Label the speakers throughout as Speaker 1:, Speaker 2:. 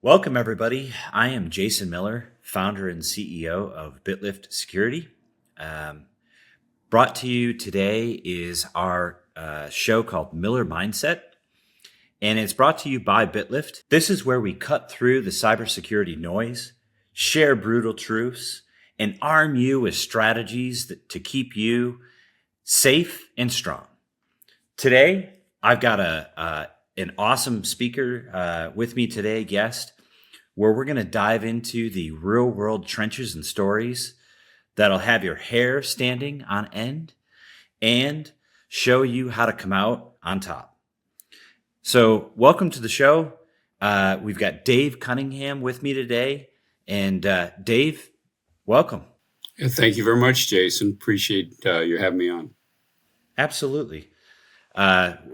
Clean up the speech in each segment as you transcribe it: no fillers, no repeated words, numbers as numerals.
Speaker 1: Welcome, everybody. I am Jason Miller, founder and CEO of BitLyft Security. Brought to you today is our show called Miller Mindset, and it's brought to you by BitLyft. This is where we cut through the cybersecurity noise, share brutal truths, and arm you with strategies to keep you safe and strong. Today, I've got an awesome speaker with me today, guest, where we're going to dive into the real world trenches and stories that'll have your hair standing on end and show you how to come out on top. So welcome to the show. We've got Dave Cunningham with me today. And Dave, welcome.
Speaker 2: Thank you very much, Jason. Appreciate you having me on.
Speaker 1: Absolutely.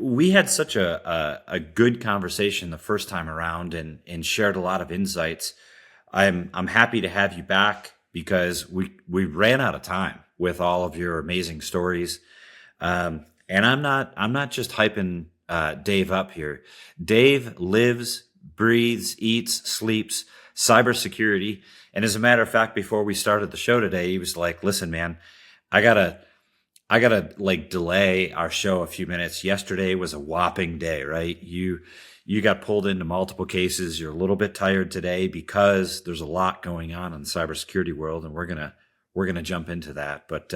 Speaker 1: We had such a good conversation the first time around and shared a lot of insights. I'm happy to have you back because we ran out of time with all of your amazing stories. And I'm not just hyping Dave up here. Dave lives, breathes, eats, sleeps cybersecurity. And as a matter of fact, before we started the show today, he was like, "Listen, man, I gotta like delay our show a few minutes. Yesterday was a whopping day, right? You got pulled into multiple cases. You're a little bit tired today because there's a lot going on in the cybersecurity world, and we're gonna jump into that. But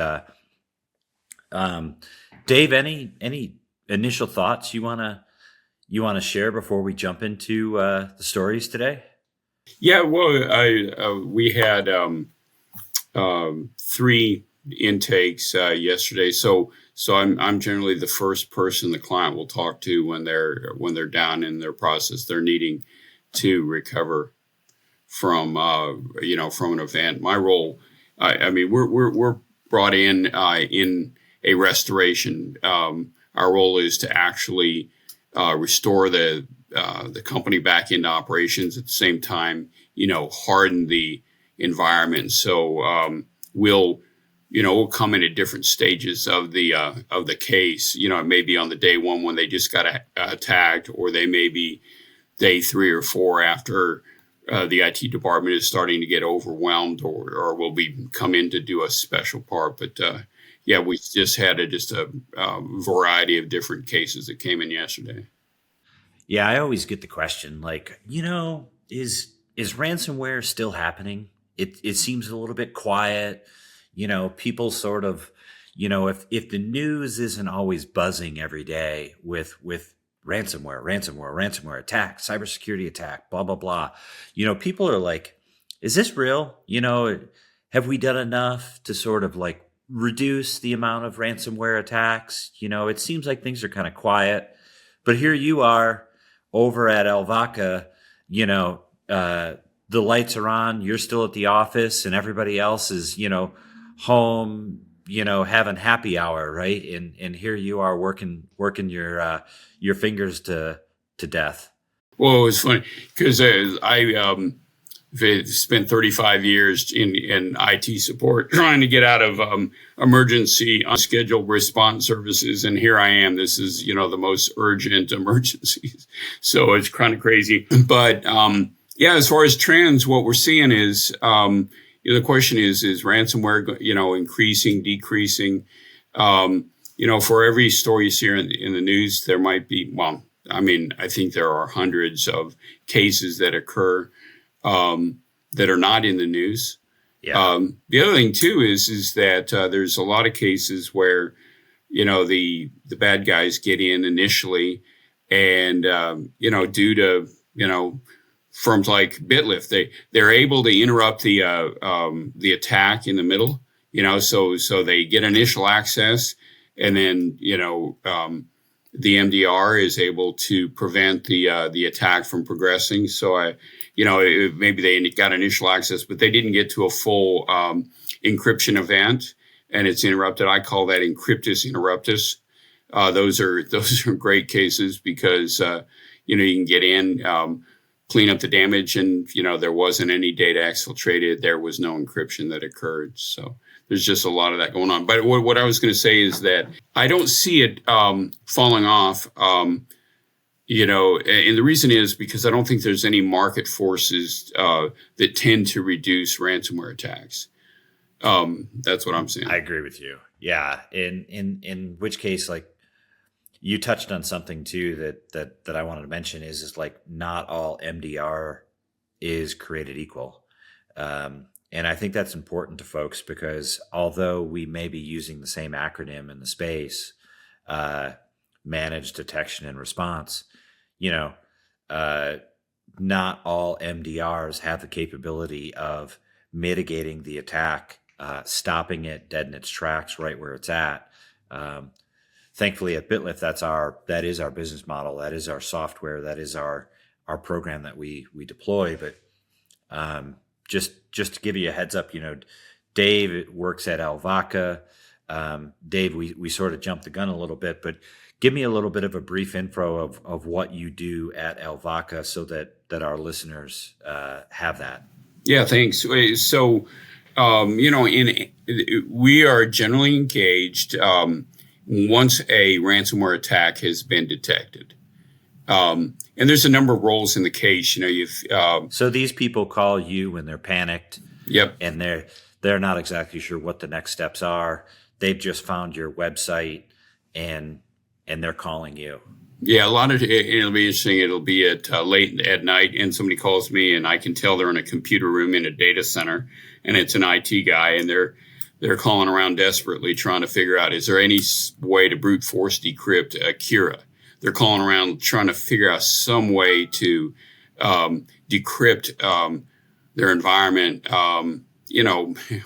Speaker 1: Dave, any initial thoughts you wanna share before we jump into the stories today?
Speaker 2: Yeah, well, we had three intakes yesterday, so I'm generally the first person the client will talk to when they're down in their process. They're needing to recover from from an event. My role, I mean, we're brought in a restoration. Our role is to actually restore the company back into operations at the same time, harden the environment. So we'll come in at different stages of the case. It may be on the day one when they just got attacked, or they may be day 3 or 4 after the IT department is starting to get overwhelmed, or will come in to do a special part. But we just had a variety of different cases that came in yesterday.
Speaker 1: Yeah, I always get the question, like, is ransomware still happening? It seems a little bit quiet. People sort of, if the news isn't always buzzing every day with ransomware attack, cybersecurity attack, blah, blah, blah, people are like, is this real? Have we done enough to sort of like reduce the amount of ransomware attacks? It seems like things are kind of quiet, but here you are over at Alvaca, the lights are on, you're still at the office, and everybody else is, home, having happy hour, right? And here you are working your fingers to death.
Speaker 2: Well, it was funny because I spent 35 years in IT support, trying to get out of emergency unscheduled response services, and here I am. This is the most urgent emergencies, so it's kind of crazy. But as far as trends, what we're seeing is. The question is ransomware, increasing, decreasing? For every story you see in the news, there might be, I think there are hundreds of cases that occur that are not in the news.
Speaker 1: Yeah.
Speaker 2: The other thing too is that there's a lot of cases where, the bad guys get in initially, and due to firms like BitLyft, they're able to interrupt the attack in the middle, so they get initial access, and then the MDR is able to prevent the attack from progressing. So maybe they got initial access, but they didn't get to a full encryption event, and it's interrupted. I call that encryptus interruptus. Those are great cases because you can get in. Clean up the damage, and there wasn't any data exfiltrated. There was no encryption that occurred. So there's just a lot of that going on. But what I was going to say is that I don't see it falling off. And the reason is because I don't think there's any market forces that tend to reduce ransomware attacks. That's what I'm saying.
Speaker 1: I agree with you. Yeah. In which case, like, you touched on something too that I wanted to mention is like not all MDR is created equal. And I think that's important to folks because although we may be using the same acronym in the space, managed detection and response, you know, not all MDRs have the capability of mitigating the attack, stopping it dead in its tracks right where it's at. Thankfully at BitLyft, that is our business model. That is our software. That is our program that we deploy. But just to give you a heads up, Dave works at Alvaca. Dave, we sort of jumped the gun a little bit, but give me a little bit of a brief intro of what you do at Alvaca so that our listeners have that.
Speaker 2: Yeah, thanks. So, we are generally engaged once a ransomware attack has been detected. And there's a number of roles in the case.
Speaker 1: So these people call you when they're panicked.
Speaker 2: Yep.
Speaker 1: And they're not exactly sure what the next steps are. They've just found your website and they're calling you.
Speaker 2: Yeah, it'll be interesting. It'll be at late at night, and somebody calls me, and I can tell they're in a computer room in a data center, and it's an IT guy, and they're calling around desperately trying to figure out, is there any way to brute force decrypt Kira? They're calling around trying to figure out some way to decrypt their environment,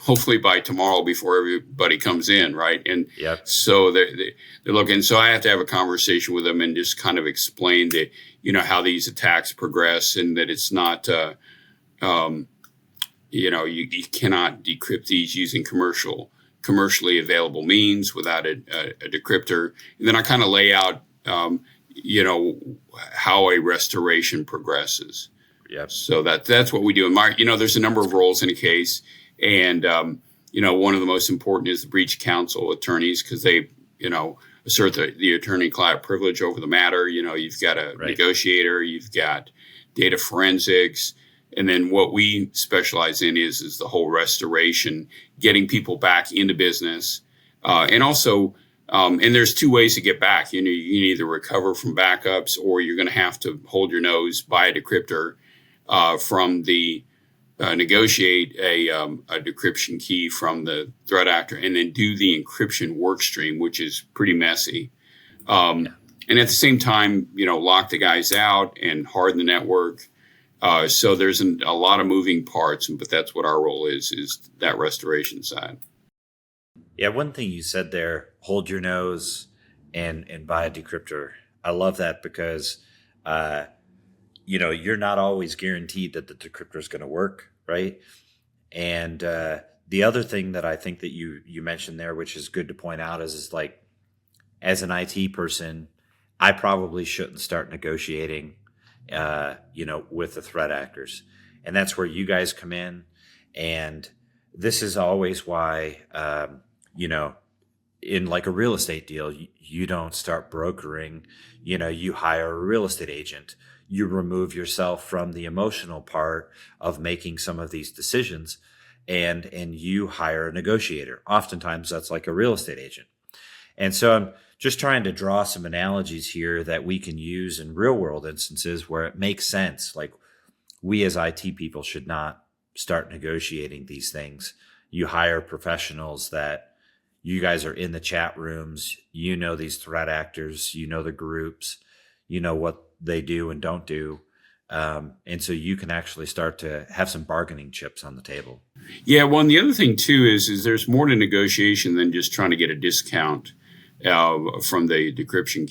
Speaker 2: hopefully by tomorrow before everybody comes in, right? And
Speaker 1: yep.
Speaker 2: So they're looking. So I have to have a conversation with them and just kind of explain that, how these attacks progress and that it's not, you cannot decrypt these using commercially available means without a decryptor. And then I kind of lay out, how a restoration progresses.
Speaker 1: Yep.
Speaker 2: So that's what we do. And there's a number of roles in a case, and one of the most important is the breach counsel attorneys because they assert the attorney-client privilege over the matter. You've got a negotiator, you've got data forensics, and then what we specialize in is the whole restoration, getting people back into business, and also. And there's two ways to get back. You can either recover from backups, or you're going to have to hold your nose, buy a decryptor from the negotiate a decryption key from the threat actor, and then do the encryption work stream, which is pretty messy. And at the same time, lock the guys out and harden the network. So there's a lot of moving parts, but that's what our role is that restoration side.
Speaker 1: Yeah, one thing you said there, hold your nose and buy a decryptor. I love that because, you're not always guaranteed that the decryptor is going to work, right? And the other thing that I think that you mentioned there, which is good to point out, is like, as an IT person, I probably shouldn't start negotiating, with the threat actors. And that's where you guys come in. And this is always why, in like a real estate deal, you don't start brokering, you hire a real estate agent. You remove yourself from the emotional part of making some of these decisions and you hire a negotiator. Oftentimes that's like a real estate agent. And so I'm just trying to draw some analogies here that we can use in real world instances where it makes sense. Like we as IT people should not start negotiating these things. You hire professionals that you guys are in the chat rooms, these threat actors, the groups, what they do and don't do. And so you can actually start to have some bargaining chips on the table.
Speaker 2: Yeah, well, and the other thing too is there's more to negotiation than just trying to get a discount from the decryption,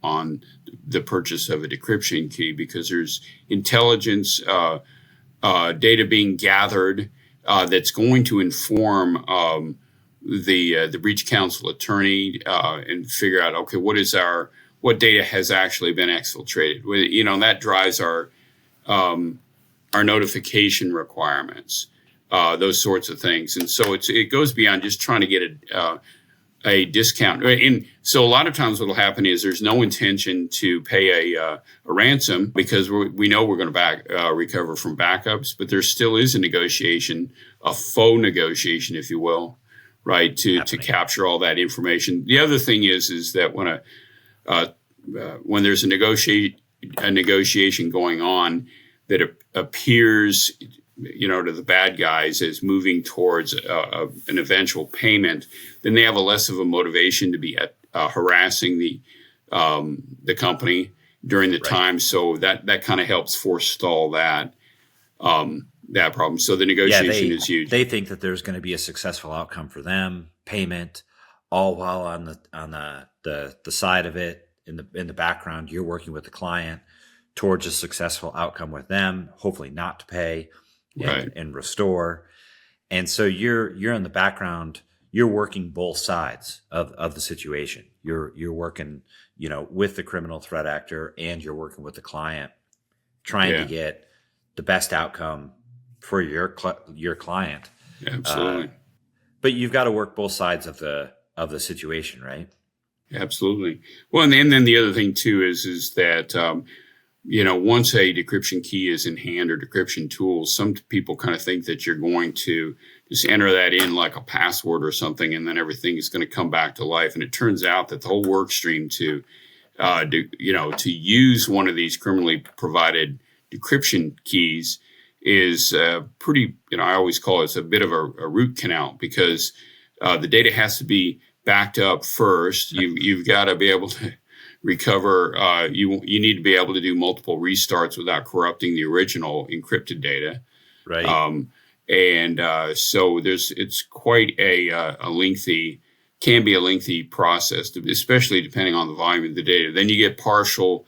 Speaker 2: on the purchase of a decryption key, because there's intelligence, data being gathered that's going to inform the breach counsel attorney and figure out, okay, what data has actually been exfiltrated. That drives our notification requirements, those sorts of things. And so it goes beyond just trying to get a discount. And so a lot of times what will happen is there's no intention to pay a ransom because we know we're going to recover from backups, but there still is a negotiation, a faux negotiation, if you will, right, to capture all that information. The other thing is that when there's a negotiation going on that appears, to the bad guys as moving towards an eventual payment, then they have less of a motivation to be harassing the company during the time. So that kind of helps forestall that problem. So the negotiation is huge.
Speaker 1: They think that there's going to be a successful outcome for them, payment, all while on the side of it in the background, you're working with the client towards a successful outcome with them, hopefully not to pay. And restore. And so you're in the background, you're working both sides of the situation. You're working, with the criminal threat actor, and you're working with the client, trying to get the best outcome for your client.
Speaker 2: Absolutely.
Speaker 1: But you've got to work both sides of the situation, right?
Speaker 2: Absolutely. Well, and then the other thing too is that once a decryption key is in hand or decryption tools, some people kind of think that you're going to just enter that in like a password or something, and then everything is going to come back to life. And it turns out that the whole work stream to use one of these criminally provided decryption keys is pretty, I always call it a bit of a root canal, because the data has to be backed up first. You've got to be able to recover. You need to be able to do multiple restarts without corrupting the original encrypted data.
Speaker 1: Right.
Speaker 2: So it's quite a lengthy process, especially depending on the volume of the data. Then you get partial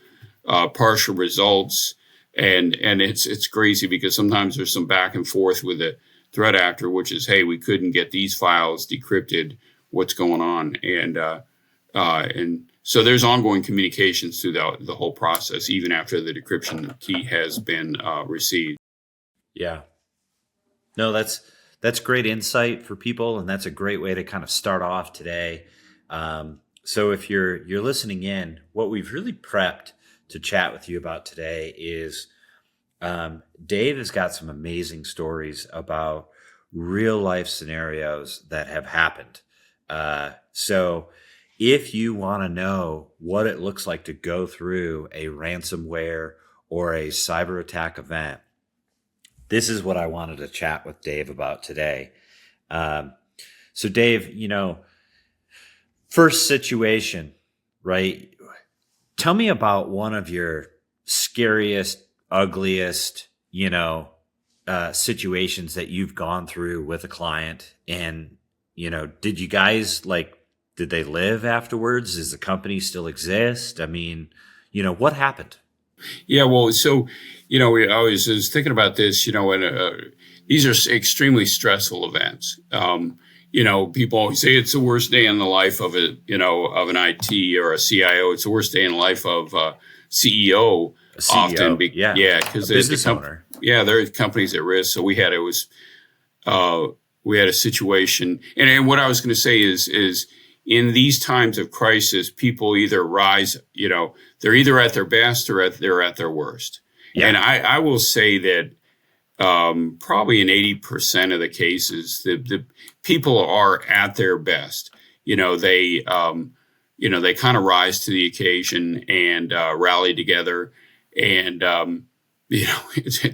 Speaker 2: results, and it's crazy because sometimes there's some back and forth with the threat actor, which is, hey, we couldn't get these files decrypted. What's going on? And so there's ongoing communications through the whole process, even after the decryption key has been received.
Speaker 1: Yeah. No, that's great insight for people, and that's a great way to kind of start off today. So if you're listening in, what we've really prepped to chat with you about today is Dave has got some amazing stories about real life scenarios that have happened. So if you want to know what it looks like to go through a ransomware or a cyber attack event, this is what I wanted to chat with Dave about today. So Dave, first situation, right? Tell me about one of your scariest, ugliest, situations that you've gone through with a client. And, did you guys did they live afterwards? Does the company still exist? I mean, what happened?
Speaker 2: Yeah, well, so, I was thinking about this, and these are extremely stressful events. People always say it's the worst day in the life of an IT or a CIO. It's the worst day in the life of a CEO.
Speaker 1: A CEO,
Speaker 2: often. Because there's
Speaker 1: business owner.
Speaker 2: Yeah, there are companies at risk. So we had a situation, and what I was going to say is in these times of crisis, people either rise, they're either at their best or they're at their worst. Yeah. And I will say that probably in 80% of the cases, the people are at their best. They kind of rise to the occasion and rally together, and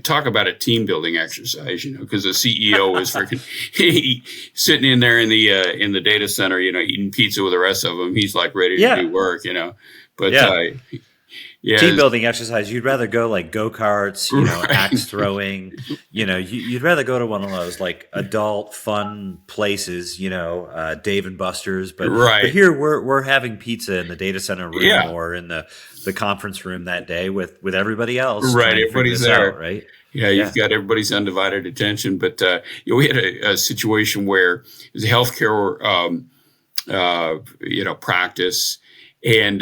Speaker 2: talk about a team building exercise, because the CEO is freaking sitting in there in the data center, eating pizza with the rest of them. He's like ready to do work, but
Speaker 1: team building exercise. You'd rather go like go-karts, right. Axe throwing, you'd rather go to one of those like adult fun places, Dave and Buster's, but here we're having pizza in the data center room or in the conference room that day with everybody else.
Speaker 2: Right. Everybody's there.
Speaker 1: Out, right.
Speaker 2: Yeah. You've got everybody's undivided attention, but, we had a situation where it was a healthcare, practice, and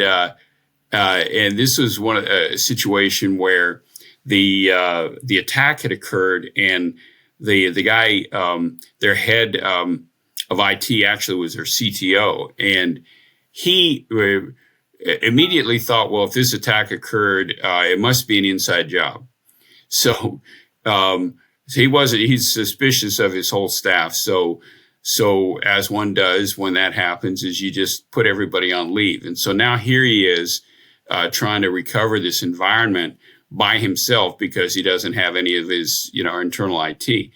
Speaker 2: this was a situation where the attack had occurred, and the guy, their head of IT actually was their CTO. And he immediately thought, well, if this attack occurred, it must be an inside job. So he's suspicious of his whole staff. So as one does when that happens, is you just put everybody on leave. And so now here he is trying to recover this environment by himself because he doesn't have any of his, internal IT.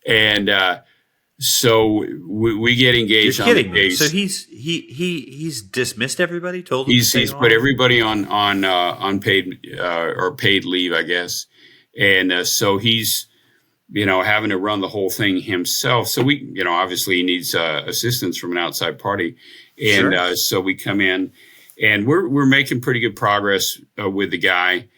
Speaker 2: And so we get engaged.
Speaker 1: You're kidding me. So he's dismissed everybody. Told them
Speaker 2: he's put everybody on unpaid or paid leave, I guess. And so he's having to run the whole thing himself. So we obviously he needs assistance from an outside party, and
Speaker 1: Sure.
Speaker 2: So we come in, and we're making pretty good progress with the guy.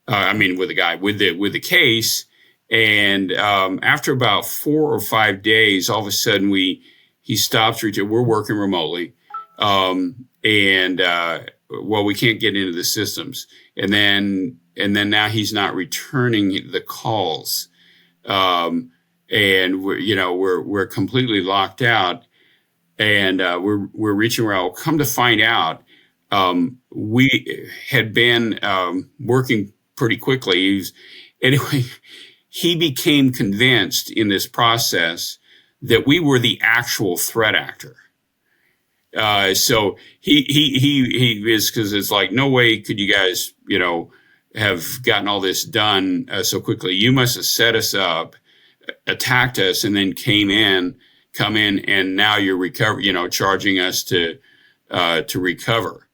Speaker 2: With the case. And after about 4 or 5 days, all of a sudden he stops. We're working remotely, and we can't get into the systems. And then now he's not returning the calls, and we're completely locked out. And we're reaching out. Come to find out, we had been working pretty quickly. Anyway. He became convinced in this process that we were the actual threat actor. So he is, because it's like, no way could you guys, have gotten all this done so quickly. You must have set us up, attacked us, and then come in, and now you're charging us to recover.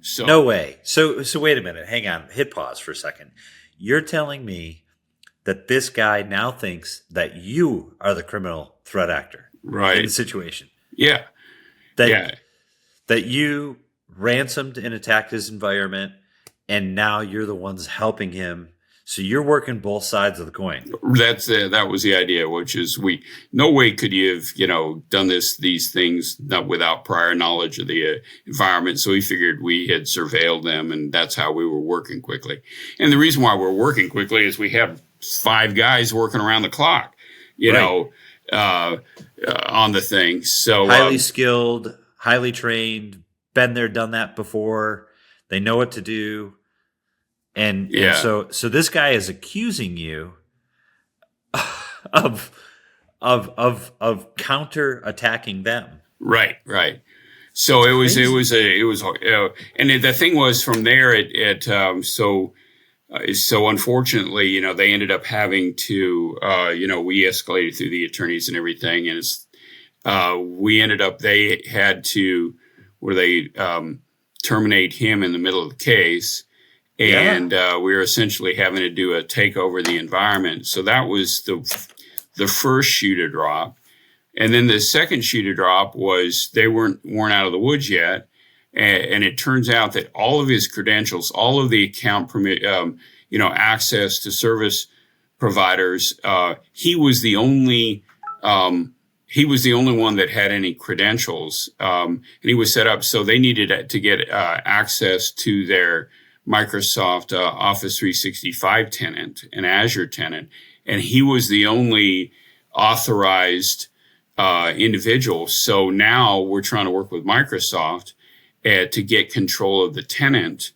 Speaker 2: So
Speaker 1: No way. So wait a minute. Hang on. Hit pause for a second. You're telling me that this guy now thinks that you are the criminal threat actor in the situation.
Speaker 2: Yeah.
Speaker 1: That you ransomed and attacked his environment, and now you're the ones helping him. So you're working both sides of the coin.
Speaker 2: That was the idea, which is no way could you have, done these things not without prior knowledge of the environment. So we figured we had surveilled them, and that's how we were working quickly. And the reason why we're working quickly is we have 5 guys working around the clock, on the thing. So
Speaker 1: highly skilled, highly trained, been there, done that before. They know what to do. And so this guy is accusing you of counter attacking them.
Speaker 2: Right. So it was, and the thing was from there, so unfortunately, they ended up having to, we escalated through the attorneys and everything. And they had to, terminate him in the middle of the case. And we were essentially having to do a takeover of the environment. So that was the first shoe to drop. And then the second shoe to drop was they weren't out of the woods yet. And it turns out that all of his credentials, all of the account permit, access to service providers, he was the only one that had any credentials. And he was set up so they needed to get access to their Microsoft Office 365 tenant, an Azure tenant, and he was the only authorized individual. So now we're trying to work with Microsoft to get control of the tenant,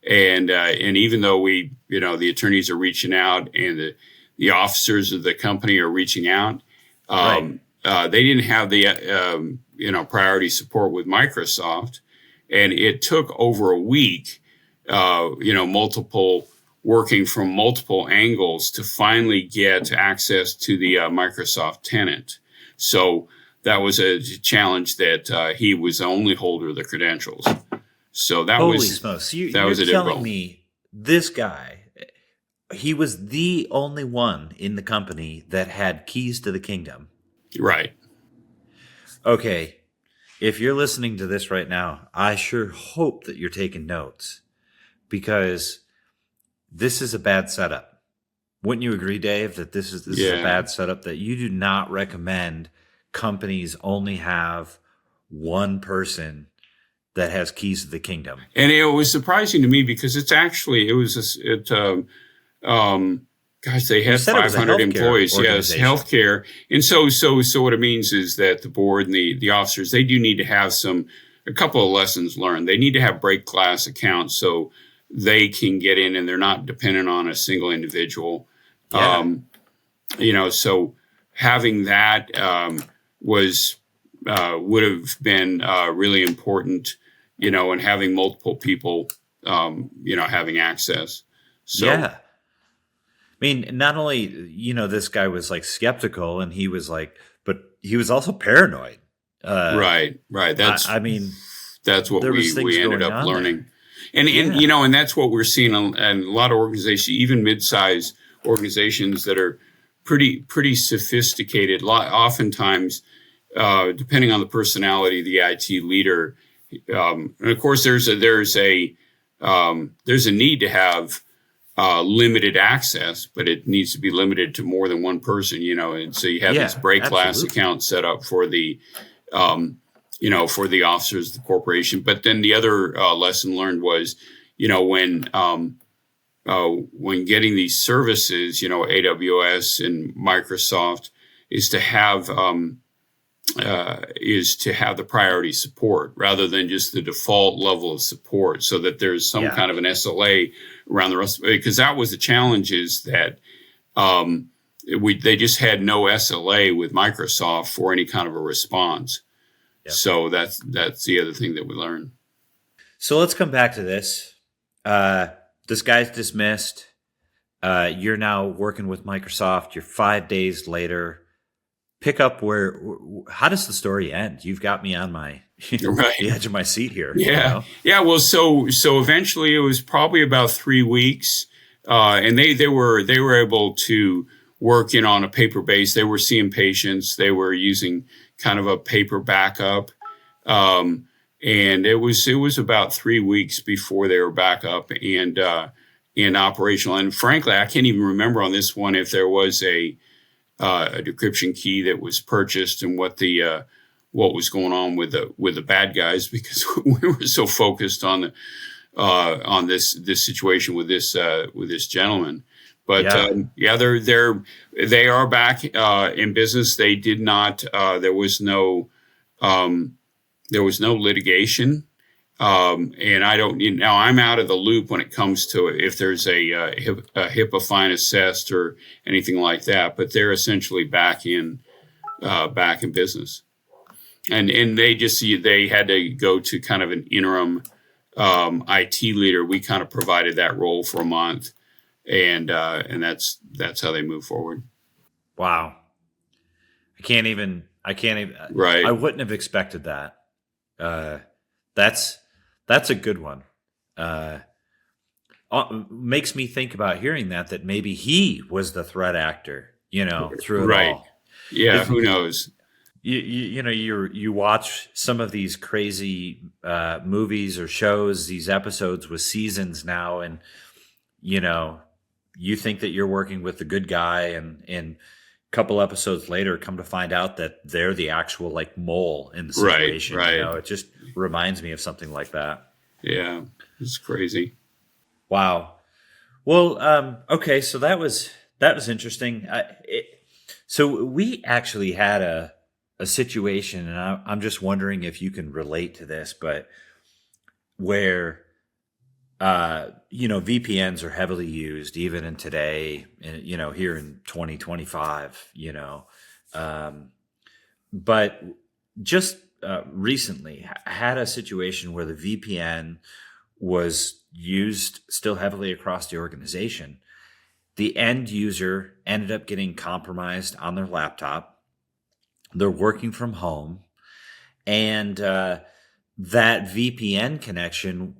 Speaker 2: and even though the attorneys are reaching out and the officers of the company are reaching out, they didn't have the priority support with Microsoft, and it took over a week. Working from multiple angles to finally get access to the Microsoft tenant. So that was a challenge that he was the only holder of the credentials. So that
Speaker 1: Holy
Speaker 2: was
Speaker 1: smokes!
Speaker 2: that
Speaker 1: You're
Speaker 2: was a
Speaker 1: telling
Speaker 2: difficult.
Speaker 1: me this guy, he was the only one in the company that had keys to the kingdom.
Speaker 2: Right.
Speaker 1: Okay, if you're listening to this right now, I sure hope that you're taking notes, because this is a bad setup. Wouldn't you agree, Dave, that this is a bad setup, that you do not recommend companies only have one person that has keys to the kingdom?
Speaker 2: And it was surprising to me because it's actually, kind Gosh, they
Speaker 1: You
Speaker 2: had
Speaker 1: said it was a
Speaker 2: 500
Speaker 1: healthcare
Speaker 2: employees. Yes,
Speaker 1: organization.
Speaker 2: healthcare. And so what it means is that the board and the officers, they do need to have a couple of lessons learned. They need to have break glass accounts so they can get in and they're not dependent on a single individual.
Speaker 1: Yeah.
Speaker 2: So having that was would have been really important, and having multiple people, having access. So
Speaker 1: Yeah. I mean, not only, this guy was like skeptical and he was like, but he was also paranoid.
Speaker 2: right.
Speaker 1: I mean,
Speaker 2: That's what
Speaker 1: there was things
Speaker 2: we ended
Speaker 1: going
Speaker 2: up
Speaker 1: on
Speaker 2: learning.
Speaker 1: there.
Speaker 2: And
Speaker 1: Yeah.
Speaker 2: and that's what we're seeing in a lot of organizations, even mid-sized organizations that are pretty sophisticated. Oftentimes, depending on the personality of the IT leader, and of course there's a need to have limited access, but it needs to be limited to more than one person, and so you have these
Speaker 1: Yeah,
Speaker 2: break glass
Speaker 1: absolutely.
Speaker 2: accounts set up for the for the officers of the corporation. But then the other lesson learned was, when getting these services, AWS and Microsoft, is to have the priority support rather than just the default level of support, so that there's some
Speaker 1: Yeah.
Speaker 2: kind of an SLA around the rest. Because that was the challenge, is that they just had no SLA with Microsoft for any kind of a response.
Speaker 1: Yep.
Speaker 2: So that's the other thing that we learned.
Speaker 1: So let's come back to this. This guy's dismissed. You're now working with Microsoft. You're 5 days later. Pick up how does the story end? You've got me on my
Speaker 2: Right.
Speaker 1: the edge of my seat here.
Speaker 2: Yeah. Yeah. Well, so eventually it was probably about 3 weeks, and they were able to work on a paper base. They were seeing patients. They were using kind of a paper backup, and it was about 3 weeks before they were back up and operational. And frankly, I can't even remember on this one if there was a decryption key that was purchased and what was going on with the bad guys, because we were so focused on this situation with this gentleman. But they are back in business. They did not. There was no litigation. And I don't. Now I'm out of the loop when it comes to if there's a HIPAA fine assessed or anything like that. But they're essentially back in business. And they had to go to kind of an interim IT leader. We kind of provided that role for a month, and that's how they move forward.
Speaker 1: Wow. I can't even.
Speaker 2: Right.
Speaker 1: I wouldn't have expected that. That's a good one. Makes me think about hearing that maybe he was the threat actor, through it
Speaker 2: Right.
Speaker 1: all.
Speaker 2: Yeah. Who knows?
Speaker 1: You watch some of these crazy movies or shows, these episodes with seasons now, and you think that you're working with the good guy, and a couple episodes later come to find out that they're the actual like mole in the situation.
Speaker 2: Right.
Speaker 1: It just reminds me of something like that.
Speaker 2: Yeah, it's crazy.
Speaker 1: Wow. Well, okay, so that was interesting. So we actually had a situation, and I'm just wondering if you can relate to this, but where VPNs are heavily used even in today, here in 2025, but just recently had a situation where the VPN was used still heavily across the organization. The end user ended up getting compromised on their laptop. They're working from home, and that VPN connection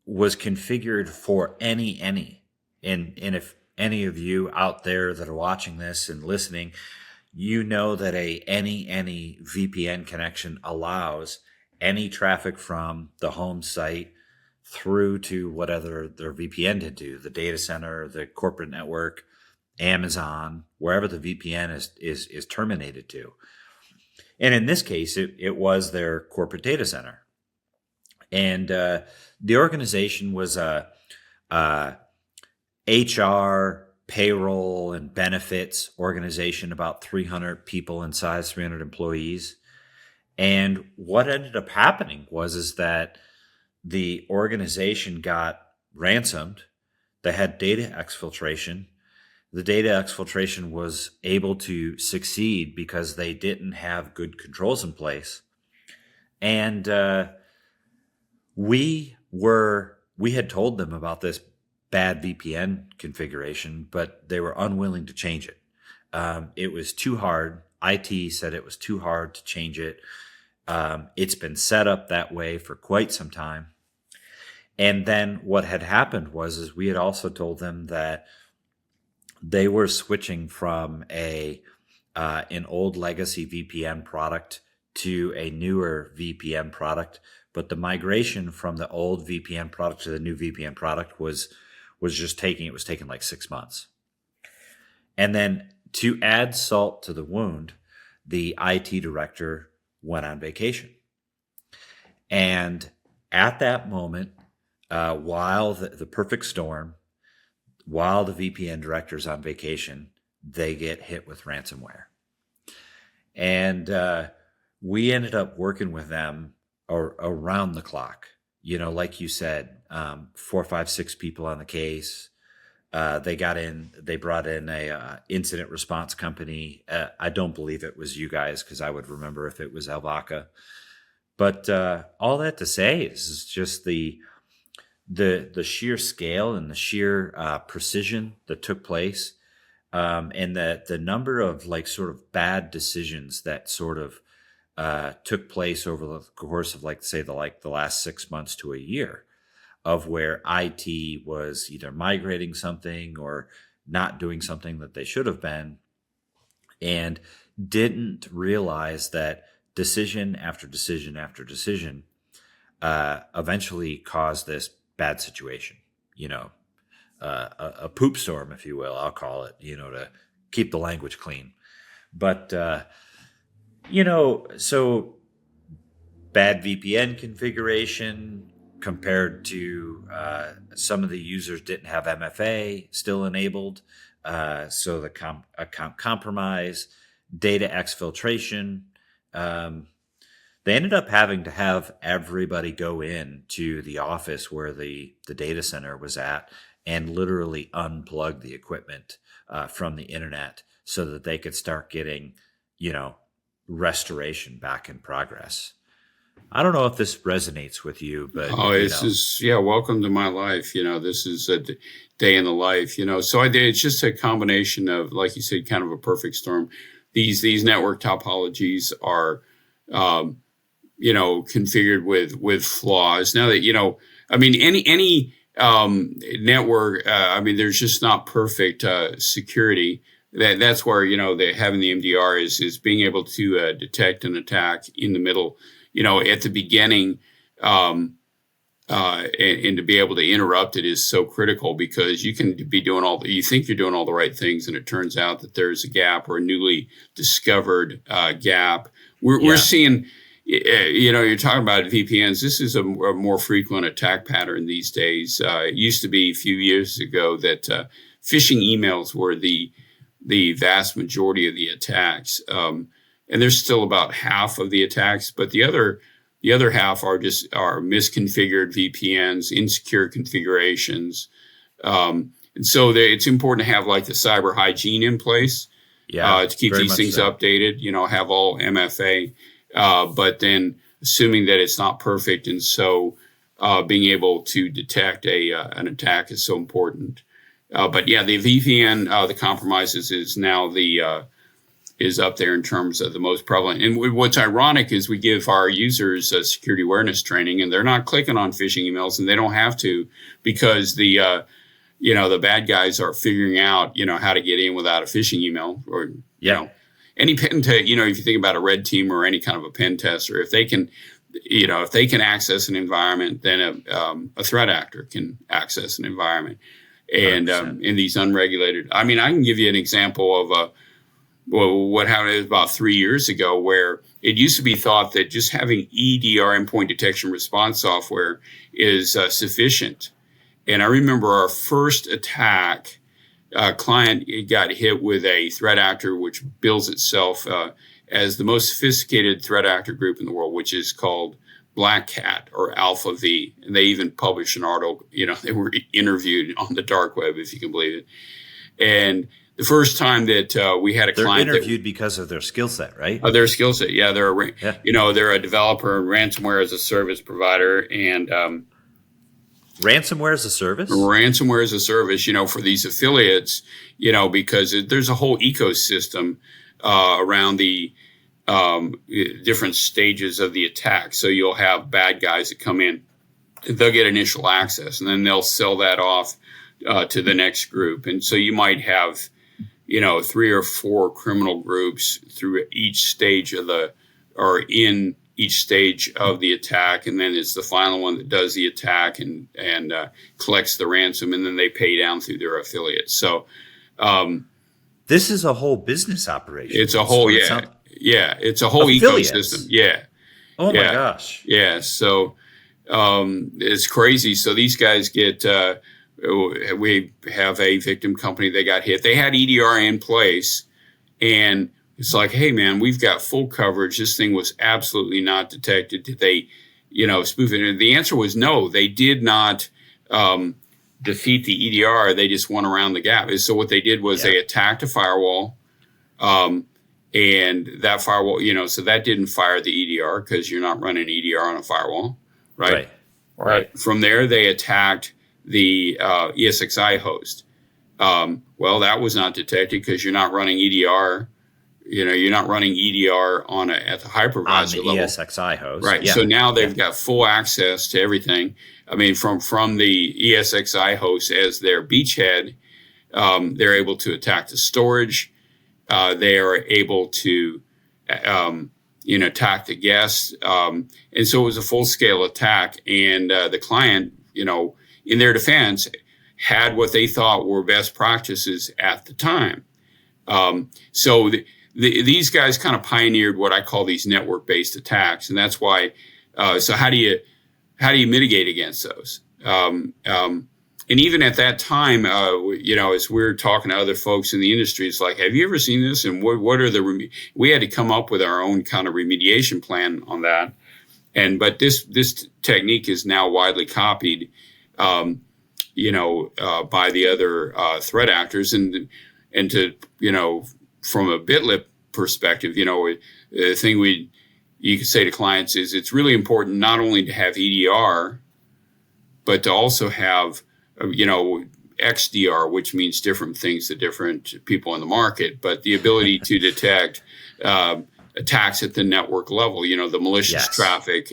Speaker 1: was configured for any. And if any of you out there that are watching this and listening, you know that any VPN connection allows any traffic from the home site through to whatever their VPN to do, the data center, the corporate network, Amazon, wherever the VPN is terminated to. And in this case, it was their corporate data center. And the organization was a HR payroll and benefits organization, about 300 people in size, 300 employees. And what ended up happening is that the organization got ransomed. They had data exfiltration. The data exfiltration was able to succeed because they didn't have good controls in place. And we had told them about this bad VPN configuration, but they were unwilling to change it. It was too hard. IT said it was too hard to change it. It's been set up that way for quite some time. And then what had happened is we had also told them that they were switching from an old legacy VPN product to a newer VPN product, but the migration from the old VPN product to the new VPN product was taking like 6 months. And then to add salt to the wound, the IT director went on vacation. And at that moment, while the perfect storm, while the VPN director's on vacation, they get hit with ransomware. And we ended up working with them around the clock. Like you said, 4, 5, 6 people on the case. They brought in a incident response company. I don't believe it was you guys, because I would remember if it was Alvaca. But all that to say is just the sheer scale and the sheer precision that took place, and the number of sort of bad decisions that sort of took place over the course of the last 6 months to a year, of where IT was either migrating something or not doing something that they should have been, and didn't realize that decision after decision after decision eventually caused this bad situation. A poop storm, if you will, I'll call it, to keep the language clean. But so bad VPN configuration compared to some of the users didn't have MFA still enabled. So the account compromise, data exfiltration. They ended up having to have everybody go in to the office where the data center was at and literally unplug the equipment from the internet so that they could start getting, restoration back in progress. I don't know if this resonates with you, but
Speaker 2: welcome to my life. This is a day in the life. So it's just a combination of, like you said, kind of a perfect storm. These network topologies are, configured with flaws. Now that any network, there's just not perfect security. That's where having the MDR is being able to detect an attack in the middle. At the beginning, and to be able to interrupt it is so critical, because you can be you think you're doing all the right things, and it turns out that there's a gap or a newly discovered gap. We're seeing, you're talking about VPNs. This is a more frequent attack pattern these days. It used to be a few years ago that phishing emails were the vast majority of the attacks. And there's still about half of the attacks, but the other half are misconfigured VPNs, insecure configurations. And so it's important to have the cyber hygiene in place to keep these things updated, have all MFA, but then assuming that it's not perfect. And so being able to detect an attack is so important. But the VPN, the compromises is now is up there in terms of the most prevalent. And what's ironic is we give our users security awareness training, and they're not clicking on phishing emails, and they don't have to, because the bad guys are figuring out, how to get in without a phishing email, or, any pen test, if you think about a red team or any kind of a pen tester, if they can access an environment, then a threat actor can access an environment. And in these unregulated, I can give you an example of what happened about 3 years ago, where it used to be thought that just having EDR, endpoint detection response software, is sufficient. And I remember our first attack client got hit with a threat actor which bills itself as the most sophisticated threat actor group in the world, which is called Black Cat or Alpha V. And they even published an article, they were interviewed on the dark web, if you can believe it. And the first time that we had a client,
Speaker 1: they're interviewed because of their skill set, right?
Speaker 2: Their skill set, yeah. They're a developer, ransomware as a service provider, and
Speaker 1: ransomware as a service.
Speaker 2: Ransomware as a service, for these affiliates, because there's a whole ecosystem around the different stages of the attack. So you'll have bad guys that come in, they'll get initial access, and then they'll sell that off to the next group. And so you might have, 3 or 4 criminal groups through each stage in each stage of the attack. And then it's the final one that does the attack and collects the ransom, and then they pay down through their affiliates. So,
Speaker 1: this is a whole business operation.
Speaker 2: It's a whole, it's a whole
Speaker 1: affiliates.
Speaker 2: Ecosystem. Yeah.
Speaker 1: Oh my gosh.
Speaker 2: Yeah. So, it's crazy. So these guys get, we have a victim company. They got hit. They had EDR in place, and it's like, hey man, we've got full coverage. This thing was absolutely not detected. Did they, spoof it? And the answer was no. They did not defeat the EDR. They just went around the gap. And so what they did was they attacked a firewall, and that firewall, so that didn't fire the EDR because you're not running EDR on a firewall, right? Right. From there, they attacked the ESXi host. Well, that was not detected because you're not running EDR. You're not running EDR at the hypervisor
Speaker 1: level. On the ESXi host.
Speaker 2: Right. Yeah. So now they've got full access to everything. I mean, from the ESXi host as their beachhead, they're able to attack the storage. They are able to, attack the guests. And so it was a full-scale attack. And the client, in their defense, had what they thought were best practices at the time. So these guys kind of pioneered what I call these network-based attacks, and that's why. So how do you mitigate against those? And even at that time, as we're talking to other folks in the industry, it's like, have you ever seen this? And what are we had to come up with our own kind of remediation plan on that. But this technique is now widely copied, by the other threat actors, and to from a BitLyft perspective, the thing you can say to clients is it's really important not only to have EDR, but to also have XDR, which means different things to different people in the market, but the ability to detect attacks at the network level, the malicious traffic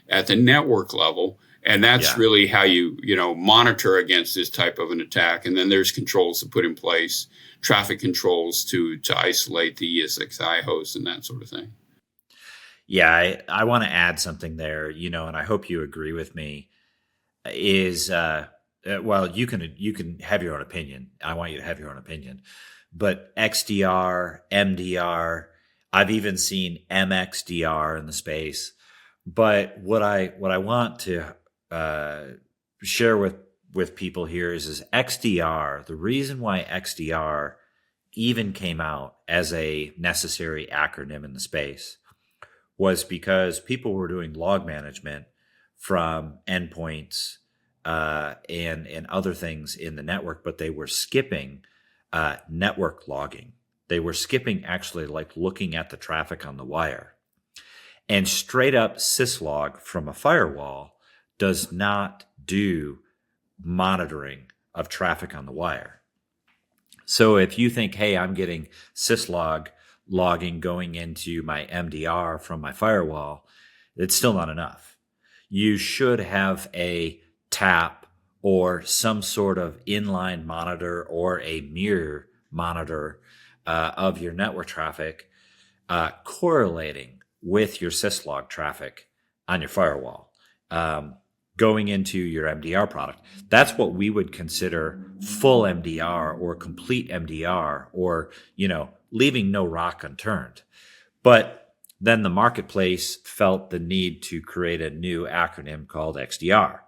Speaker 2: at the network level. And that's really how you monitor against this type of an attack. And then there's controls to put in place, traffic controls to isolate the ESXi host and that sort of thing.
Speaker 1: Yeah, I want to add something there, and I hope you agree with me, is well, you can have your own opinion. I want you to have your own opinion. But XDR, MDR, I've even seen MXDR in the space. But what I want to share with people here is XDR. The reason why XDR even came out as a necessary acronym in the space was because people were doing log management from endpoints and other things in the network, but they were skipping network logging. They were skipping actually like looking at the traffic on the wire. And straight up syslog from a firewall does not do monitoring of traffic on the wire. So if you think, hey, I'm getting syslog logging going into my MDR from my firewall, it's still not enough. You should have a tap or some sort of inline monitor or a mirror monitor of your network traffic correlating with your syslog traffic on your firewall going into your MDR product. That's what we would consider full MDR or complete MDR, or leaving no rock unturned. But then the marketplace felt the need to create a new acronym called XDR.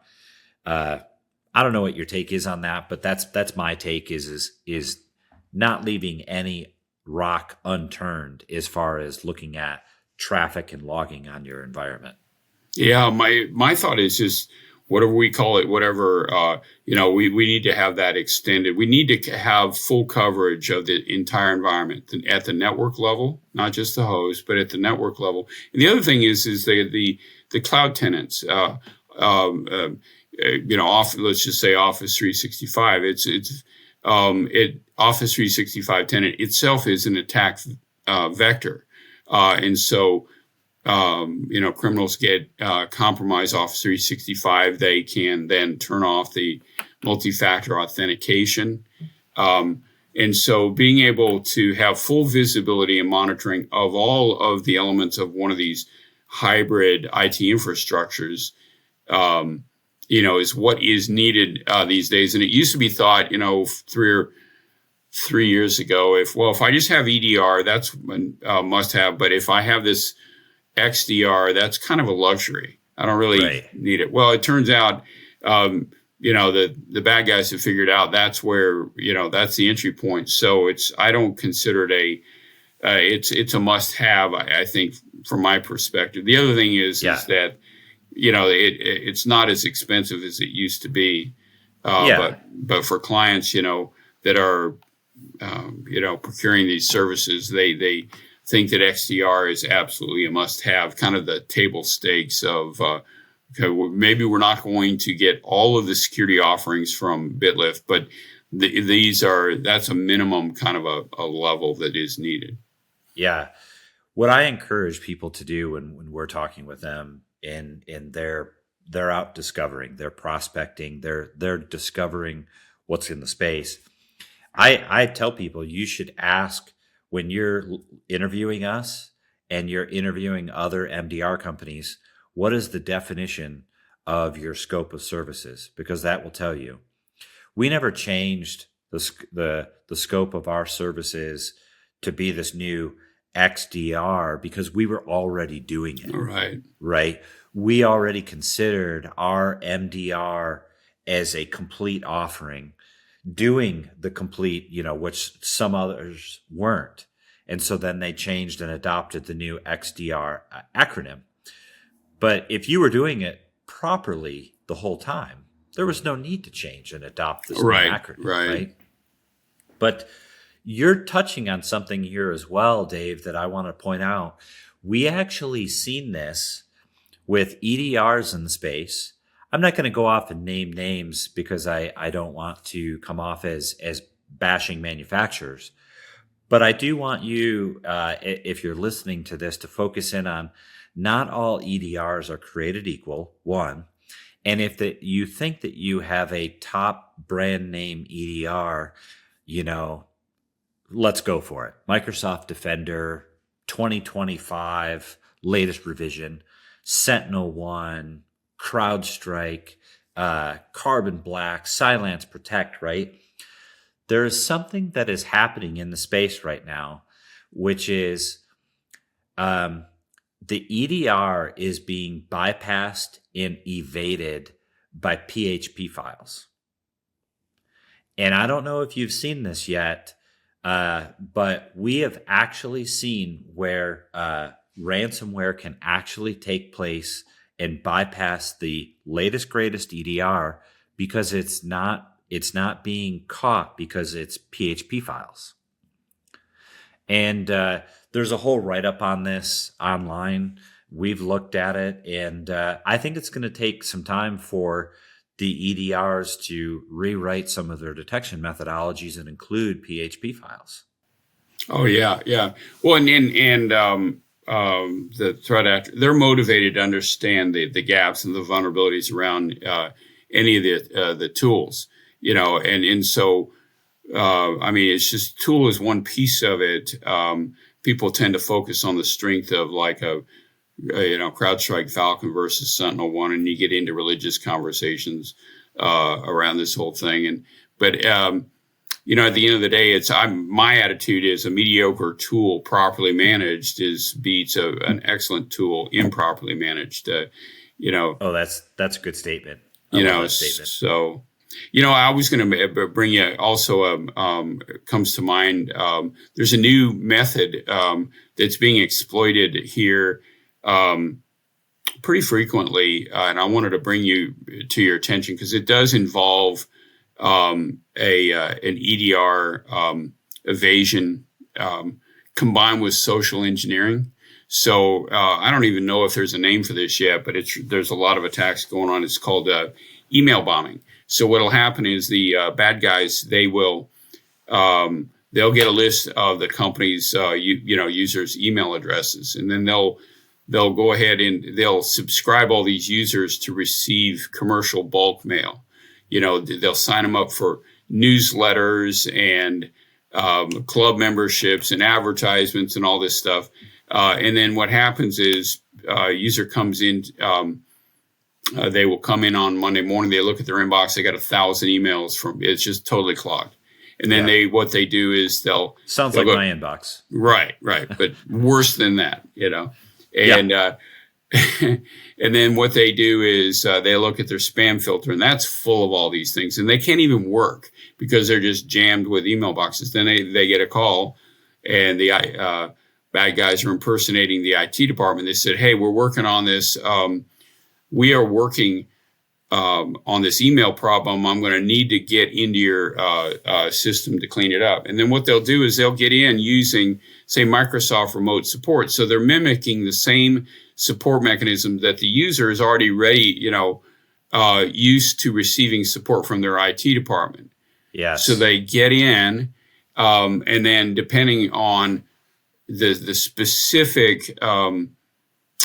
Speaker 1: I don't know what your take is on that, but that's my take is not leaving any rock unturned as far as looking at traffic and logging on your environment.
Speaker 2: Yeah, my thought is just whatever we call it, whatever we need to have that extended. We need to have full coverage of the entire environment at the network level, not just the host, but at the network level. And the other thing is the cloud tenants. Let's just say Office 365. Office 365 tenant itself is an attack vector, and so. Criminals get compromise Office 365. They can then turn off the multi-factor authentication. And so being able to have full visibility and monitoring of all of the elements of one of these hybrid IT infrastructures, is what is needed these days. And it used to be thought, 3 years ago, if I just have EDR, that's a must have. But if I have this XDR, that's kind of a luxury. I don't really need it. Well, it turns out, the bad guys have figured out that's where, that's the entry point. So I don't consider it it's a must have, I think, from my perspective. The other thing is that, it's not as expensive as it used to be. But for clients, that are, procuring these services, they think that XDR is absolutely a must-have, kind of the table stakes of maybe we're not going to get all of the security offerings from BitLyft, but that's a minimum kind of a level that is needed.
Speaker 1: Yeah. What I encourage people to do when we're talking with them and they're out discovering, they're prospecting, they're discovering what's in the space. I tell people you should ask when you're interviewing us and you're interviewing other MDR companies, what is the definition of your scope of services? Because that will tell you. We never changed the scope of our services to be this new XDR because we were already doing it. Right. We already considered our MDR as a complete offering, doing the complete, which some others weren't. And so then they changed and adopted the new XDR acronym. But if you were doing it properly the whole time, there was no need to change and adopt this new acronym, right? But you're touching on something here as well, Dave, that I want to point out. We actually seen this with EDRs in the space. I'm not going to go off and name names because I don't want to come off as bashing manufacturers. But I do want you, if you're listening to this, to focus in on not all EDRs are created equal, one. And if you think that you have a top brand name EDR, let's go for it. Microsoft Defender, 2025, latest revision, SentinelOne, CrowdStrike, Carbon Black, Cylance Protect, right? There is something that is happening in the space right now, which is the EDR is being bypassed and evaded by PHP files. And I don't know if you've seen this yet, but we have actually seen where ransomware can actually take place and bypass the latest, greatest EDR because it's not being caught because it's PHP files. And there's a whole write-up on this online. We've looked at it, and I think it's going to take some time for the EDRs to rewrite some of their detection methodologies and include PHP files.
Speaker 2: Oh, yeah. Well, and the threat actor, they're motivated to understand the gaps and the vulnerabilities around any of the tools, and so, it's just tool is one piece of it. People tend to focus on the strength of like CrowdStrike Falcon versus SentinelOne, and you get into religious conversations around this whole thing. But at the end of the day, my attitude is a mediocre tool properly managed beats an excellent tool improperly managed.
Speaker 1: Oh, that's a good statement. I love that statement.
Speaker 2: So I was going to bring you also, comes to mind, there's a new method that's being exploited here pretty frequently, and I wanted to bring you to your attention because it does involve an EDR evasion combined with social engineering. So I don't even know if there's a name for this yet, but there's a lot of attacks going on. It's called email bombing. So what'll happen is the bad guys, they'll get a list of the company's users' email addresses, and then they'll go ahead and they'll subscribe all these users to receive commercial bulk mail. They'll sign them up for newsletters and club memberships and advertisements and all this stuff. And then what happens is user comes in. They will come in on Monday morning. They look at their inbox. They got 1,000 emails it's just totally clogged. And then what they do is they'll
Speaker 1: like
Speaker 2: go,
Speaker 1: my inbox.
Speaker 2: Right. But worse than that, And and then what they do is they look at their spam filter, and that's full of all these things, and they can't even work because they're just jammed with email boxes. Then they get a call, and the bad guys are impersonating the IT department. They said, "Hey, we're working on this. We are working on this email problem. I'm going to need to get into your system to clean it up." And then what they'll do is they'll get in using, say, Microsoft remote support. So they're mimicking the same support mechanism that the user is already ready, used to receiving support from their IT department.
Speaker 1: Yes.
Speaker 2: So they get in, and then depending on the specific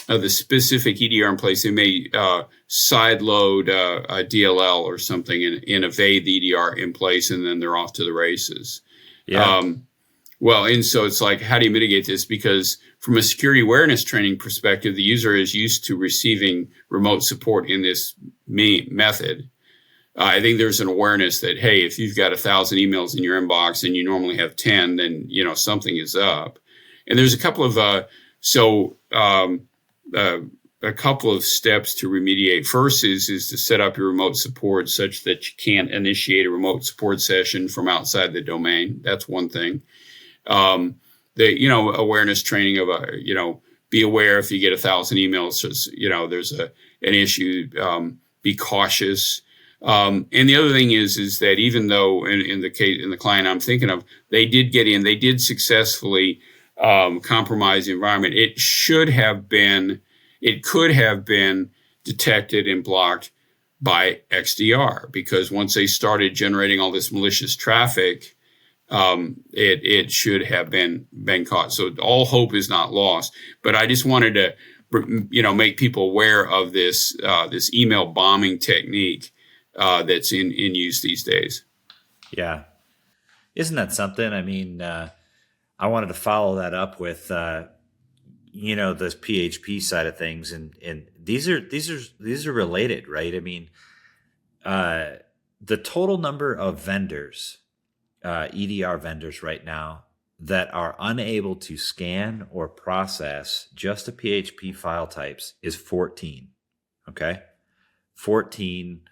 Speaker 2: EDR in place, they may sideload a DLL or something and evade the EDR in place, and then they're off to the races.
Speaker 1: Yeah.
Speaker 2: And so it's like, how do you mitigate this? Because from a security awareness training perspective, the user is used to receiving remote support in this method. I think there's an awareness that, hey, if you've got 1,000 emails in your inbox and you normally have 10, then something is up. And there's a couple of a couple of steps to remediate. First is to set up your remote support such that you can't initiate a remote support session from outside the domain. That's one thing. Awareness training of be aware if you get 1,000 emails, there's an issue. Be cautious. And the other thing is that even though in the client I'm thinking of, they did successfully compromise the environment. It could have been detected and blocked by XDR, because once they started generating all this malicious traffic, it should have been caught. So all hope is not lost. But I just wanted to, make people aware of this email bombing technique that's in use these days.
Speaker 1: Yeah, isn't that something? I mean, I wanted to follow that up with this PHP side of things, and these are related, right? I mean, the total number of vendors, EDR vendors right now, that are unable to scan or process just the PHP file types is 14. Okay, 14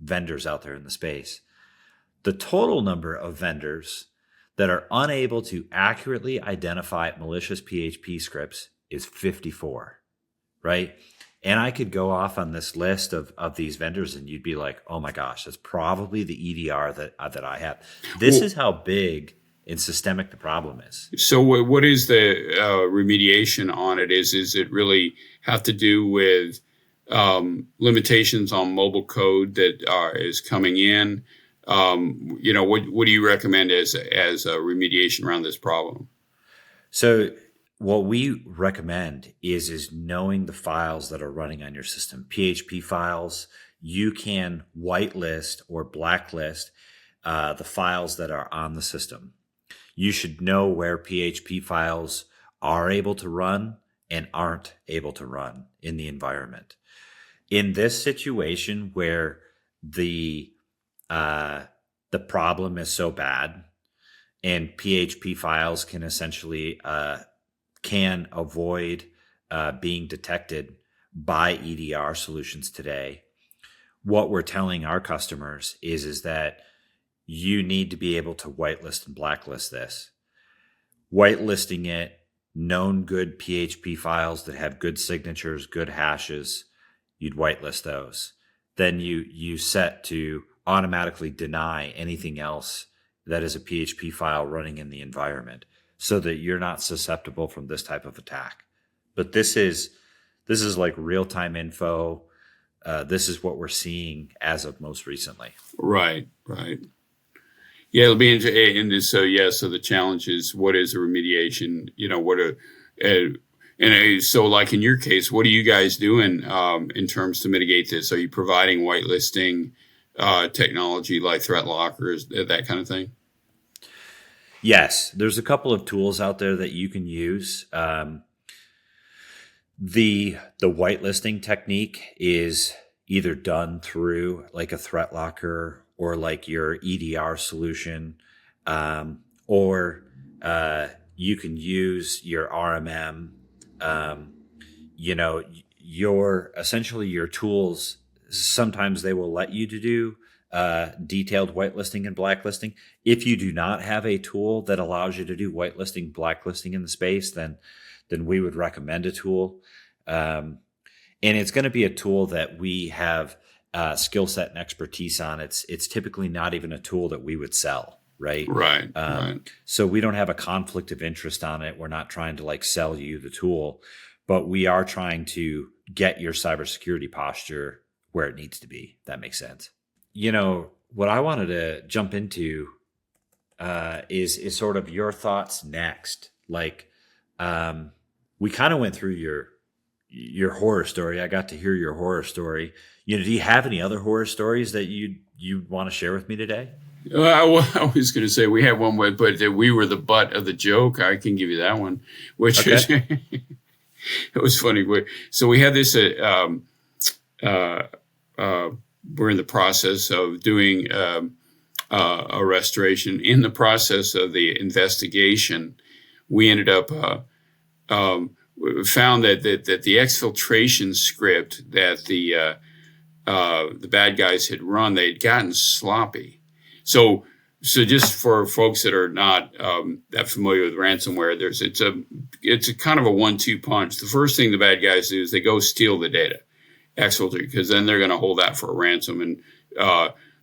Speaker 1: vendors out there in the space. The total number of vendors that are unable to accurately identify malicious PHP scripts is 54, right? And I could go off on this list of these vendors, and you'd be like, oh my gosh, that's probably the EDR that I have. This is how big and systemic the problem is.
Speaker 2: So what is the remediation on it? Is it really have to do with limitations on mobile code that is coming in? What do you recommend as a remediation around this problem?
Speaker 1: So what we recommend is knowing the files that are running on your system. PHP files, you can whitelist or blacklist the files that are on the system. You should know where PHP files are able to run and aren't able to run in the environment. In this situation where the problem is so bad, and PHP files can essentially can avoid being detected by EDR solutions today, what we're telling our customers is that you need to be able to whitelist and blacklist this. Whitelisting it, known good PHP files that have good signatures, good hashes, you'd whitelist those. Then you set to automatically deny anything else that is a PHP file running in the environment so that you're not susceptible from this type of attack. But this is like real-time info. This is what we're seeing as of most recently.
Speaker 2: Right. Yeah, it'll be interesting. So the challenge is, what is a remediation? So like in your case, what are you guys doing in terms to mitigate this? Are you providing whitelisting technology like threat lockers, that kind of thing?
Speaker 1: Yes, there's a couple of tools out there that you can use. The whitelisting technique is either done through like a threat locker or like your EDR solution, or you can use your RMM. Your tools, sometimes they will let you to do detailed whitelisting and blacklisting. If you do not have a tool that allows you to do whitelisting, blacklisting in the space, then we would recommend a tool. And it's going to be a tool that we have skill set and expertise on. It's typically not even a tool that we would sell, right?
Speaker 2: Right.
Speaker 1: So we don't have a conflict of interest on it. We're not trying to like sell you the tool, but we are trying to get your cybersecurity posture where it needs to be. That makes sense. What I wanted to jump into is sort of your thoughts next. Like, we kind of went through your horror story. I got to hear your horror story. Do you have any other horror stories that you want to share with me today?
Speaker 2: I was going to say we had one, but we were the butt of the joke. I can give you that one, which is it was funny. So we had this. We're in the process of doing a restoration. In the process of the investigation, we ended up found that the exfiltration script that the bad guys had run, they'd gotten sloppy. So just for folks that are not that familiar with ransomware, it's a kind of a 1-2 punch. The first thing the bad guys do is they go steal the data, exfiltrate, because then they're going to hold that for a ransom, and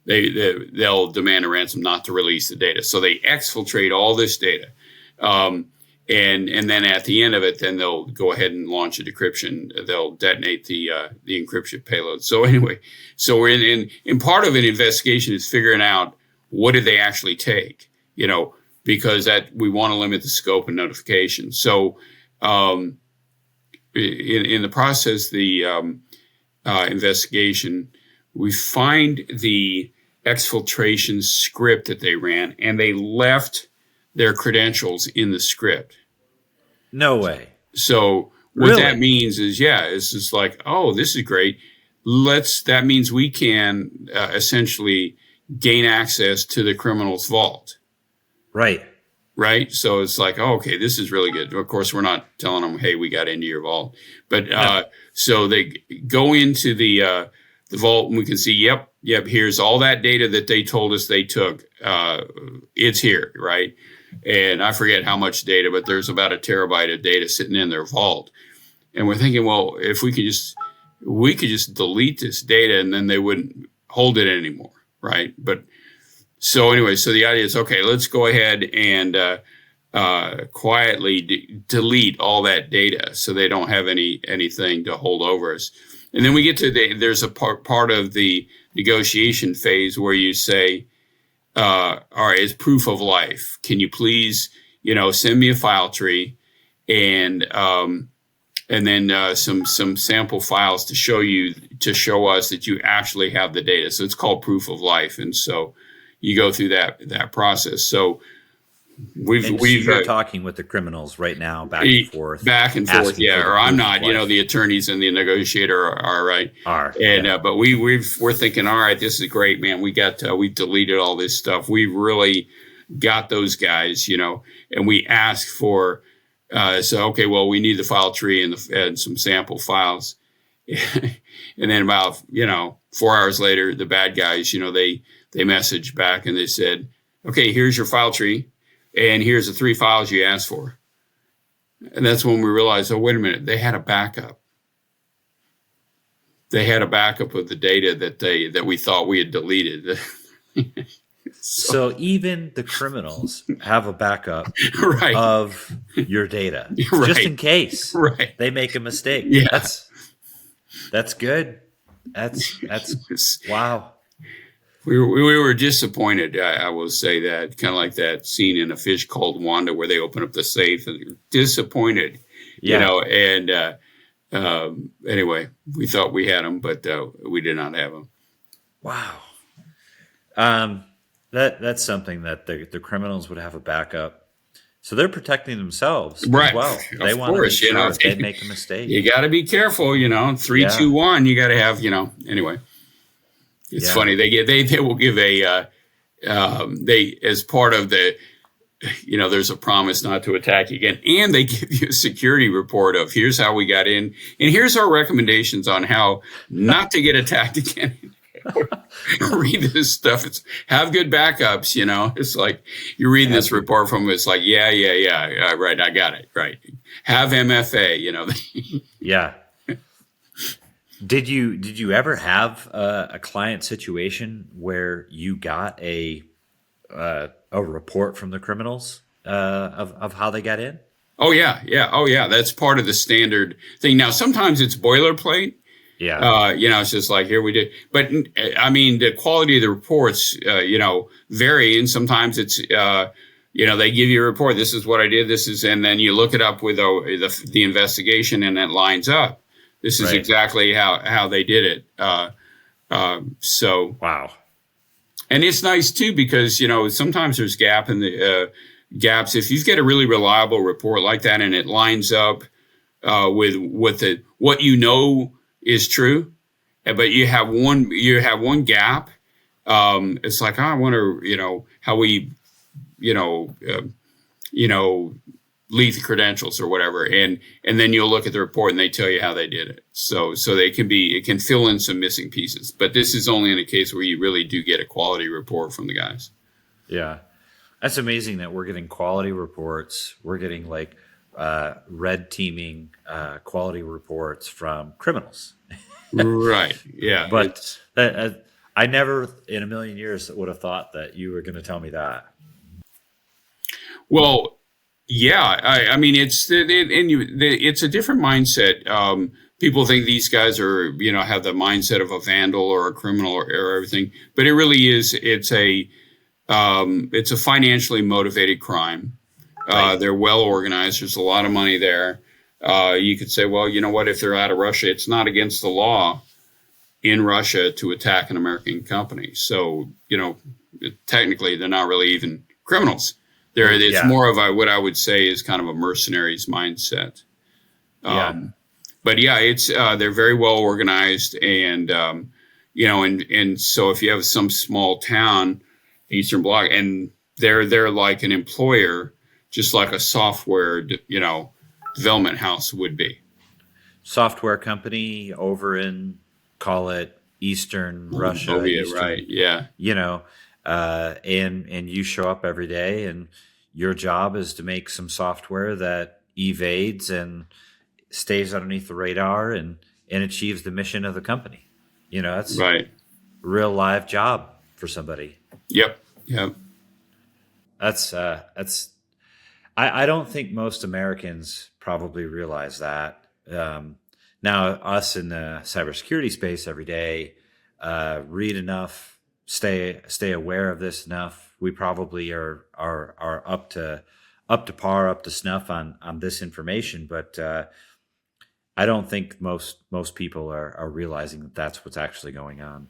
Speaker 2: they'll demand a ransom not to release the data. So they exfiltrate all this data, and then at the end of it, then they'll go ahead and launch a decryption. They'll detonate the encryption payload. So anyway, so we're in part of an investigation is figuring out what did they actually take, because that we want to limit the scope and notification. So in the process, the investigation, we find the exfiltration script that they ran, and they left their credentials in the script.
Speaker 1: No way.
Speaker 2: So what that means is, it's just like, oh, this is great. That means we can essentially gain access to the criminal's vault.
Speaker 1: Right.
Speaker 2: Right. So it's like, oh, okay, this is really good. Of course, we're not telling them, hey, we got into your vault. But so they go into the vault, and we can see, yep, here's all that data that they told us they took. It's here, right? And I forget how much data, but there's about 1 terabyte of data sitting in their vault. And we're thinking, well, if we could just delete this data, and then they wouldn't hold it anymore, right? But so anyway, so the idea is, okay, let's go ahead and quietly delete all that data so they don't have anything to hold over us. And then we get to there's a part of the negotiation phase where you say, all right, it's proof of life. Can you please, send me a file tree and then some sample files to show us that you actually have the data. So it's called proof of life. And so you go through that process. So you're
Speaker 1: talking with the criminals right now, back and forth,
Speaker 2: yeah. Or I'm not. The attorneys and the negotiator are right. But we're thinking, all right, this is great, man. We deleted all this stuff. We really got those guys, and we asked for. So okay, well, we need the file tree and some sample files, And then about, 4 hours later, the bad guys, they messaged back and they said, okay, here's your file tree and here's the 3 files you asked for. And that's when we realized, oh, wait a minute, they had a backup. They had a backup of the data that we thought we had deleted.
Speaker 1: So even the criminals have a backup
Speaker 2: right.
Speaker 1: of your data,
Speaker 2: right.
Speaker 1: just in case they make a mistake.
Speaker 2: Yeah.
Speaker 1: That's good. That's wow.
Speaker 2: We were disappointed. I will say that, kind of like that scene in A Fish Called Wanda where they open up the safe and they're disappointed, and anyway, we thought we had them, but we did not have them.
Speaker 1: Wow. That's something that the criminals would have a backup. So they're protecting themselves as well. They want to make sure if they make a mistake.
Speaker 2: You got to be careful, 3, 2, 1. You got to have, anyway. It's funny. They will give as part of the, there's a promise not to attack again. And they give you a security report of here's how we got in. And here's our recommendations on how not to get attacked again. Read this stuff. It's have good backups, It's like you're reading this report from it's like, yeah, right. I got it. Right. Have MFA,
Speaker 1: Yeah. Did you ever have a client situation where you got a report from the criminals of how they got in?
Speaker 2: Oh yeah. That's part of the standard thing. Now sometimes it's boilerplate.
Speaker 1: Yeah.
Speaker 2: It's just like here we did, but I mean the quality of the reports, vary, and sometimes it's they give you a report. This is what I did. And then you look it up with the investigation, and it lines up. This is exactly how they did it. So
Speaker 1: wow,
Speaker 2: and it's nice too because sometimes there's gaps. If you get a really reliable report like that and it lines up with what is true, but you have one gap. It's like I wonder, how we, leave the credentials or whatever, and then you'll look at the report and they tell you how they did it. So it can fill in some missing pieces. But this is only in a case where you really do get a quality report from the guys.
Speaker 1: Yeah, that's amazing that we're getting quality reports. We're getting like red teaming quality reports from criminals.
Speaker 2: Right. Yeah.
Speaker 1: But I never in a million years would have thought that you were going to tell me that.
Speaker 2: Well, yeah. I mean, it's a different mindset. People think these guys are, have the mindset of a vandal or a criminal or everything, but it really is. It's a financially motivated crime. They're well organized. There's a lot of money there. You could say, well, you know what? If they're out of Russia, it's not against the law in Russia to attack an American company. So, technically, they're not really even criminals. It's more of what I would say is kind of a mercenaries mindset. But yeah, it's they're very well organized, and and so if you have some small town, Eastern Bloc, and they're like an employer, just like a software, development house would be.
Speaker 1: Software company over in, call it Eastern Russia.
Speaker 2: Right. Yeah.
Speaker 1: And you show up every day and your job is to make some software that evades and stays underneath the radar and achieves the mission of the company. That's
Speaker 2: right.
Speaker 1: A real live job for somebody.
Speaker 2: Yep.
Speaker 1: That's I don't think most Americans probably realize that. Now, us in the cybersecurity space every day, read enough, stay aware of this enough. We probably are up to par, up to snuff on this information, but I don't think most people are realizing that that's what's actually going on.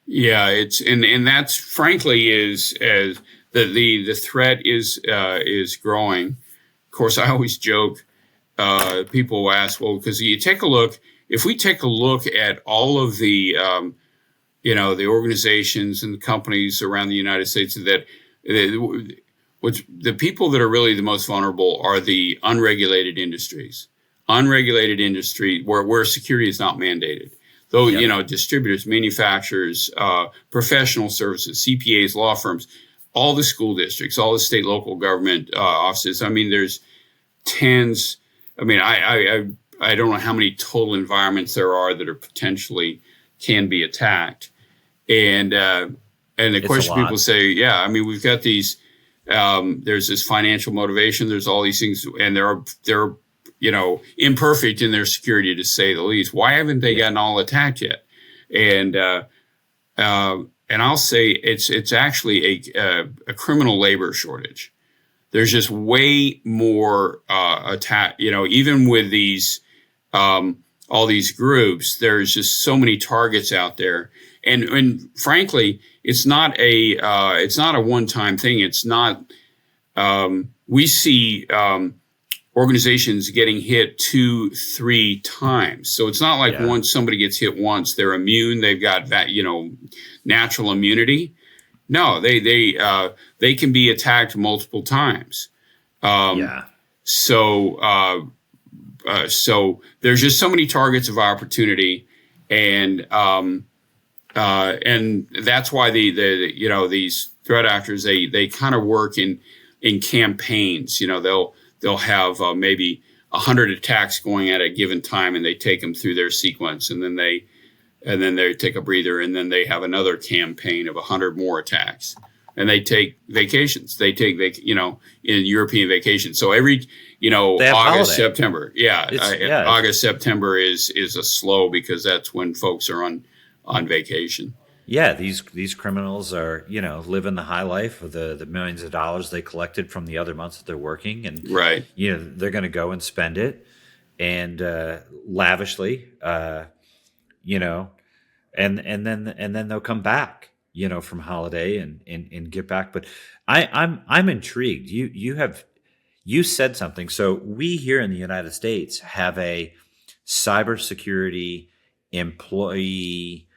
Speaker 2: Yeah, it's and that's frankly is as the threat is growing. Of course, I always joke. People ask, well, because you take a look. If we take a look at all of the the organizations and companies around the United States, that the people that are really the most vulnerable are the unregulated industries, unregulated industry where security is not mandated. Though,
Speaker 1: Yep.
Speaker 2: distributors, manufacturers, professional services, CPAs, law firms, all the school districts, all the state, local government offices. I mean, there's tens. I mean, I don't know how many total environments there are that are potentially can be attacked. And the
Speaker 1: It's a
Speaker 2: question people
Speaker 1: lot.
Speaker 2: say, yeah, I mean, we've got these. There's this financial motivation. There's all these things, and they're imperfect in their security, to say the least. Why haven't they gotten all attacked yet? And I'll say it's actually a criminal labor shortage. There's just way more attack. Even with these all these groups, there's just so many targets out there. And frankly, it's not a one-time thing. It's not. We see organizations getting hit 2-3 times. So it's not like once somebody gets hit once, they're immune. They've got that, natural immunity. No, they can be attacked multiple times. So there's just so many targets of opportunity, and that's why these threat actors they kind of work in campaigns. They'll have maybe 100 attacks going at a given time, and they take them through their sequence, and then they take a breather, and then they have another campaign of 100 more attacks, and they take vacations. They take in European vacations. So every August,
Speaker 1: holiday.
Speaker 2: September, August, September is a slow, because that's when folks are on vacation.
Speaker 1: Yeah, these criminals are, living the high life with the millions of dollars they collected from the other months that they're working, and
Speaker 2: Right.
Speaker 1: they're going to go and spend it, and lavishly, and then they'll come back, from holiday and get back. But I'm intrigued. You said something. So we here in the United States have a cybersecurity employee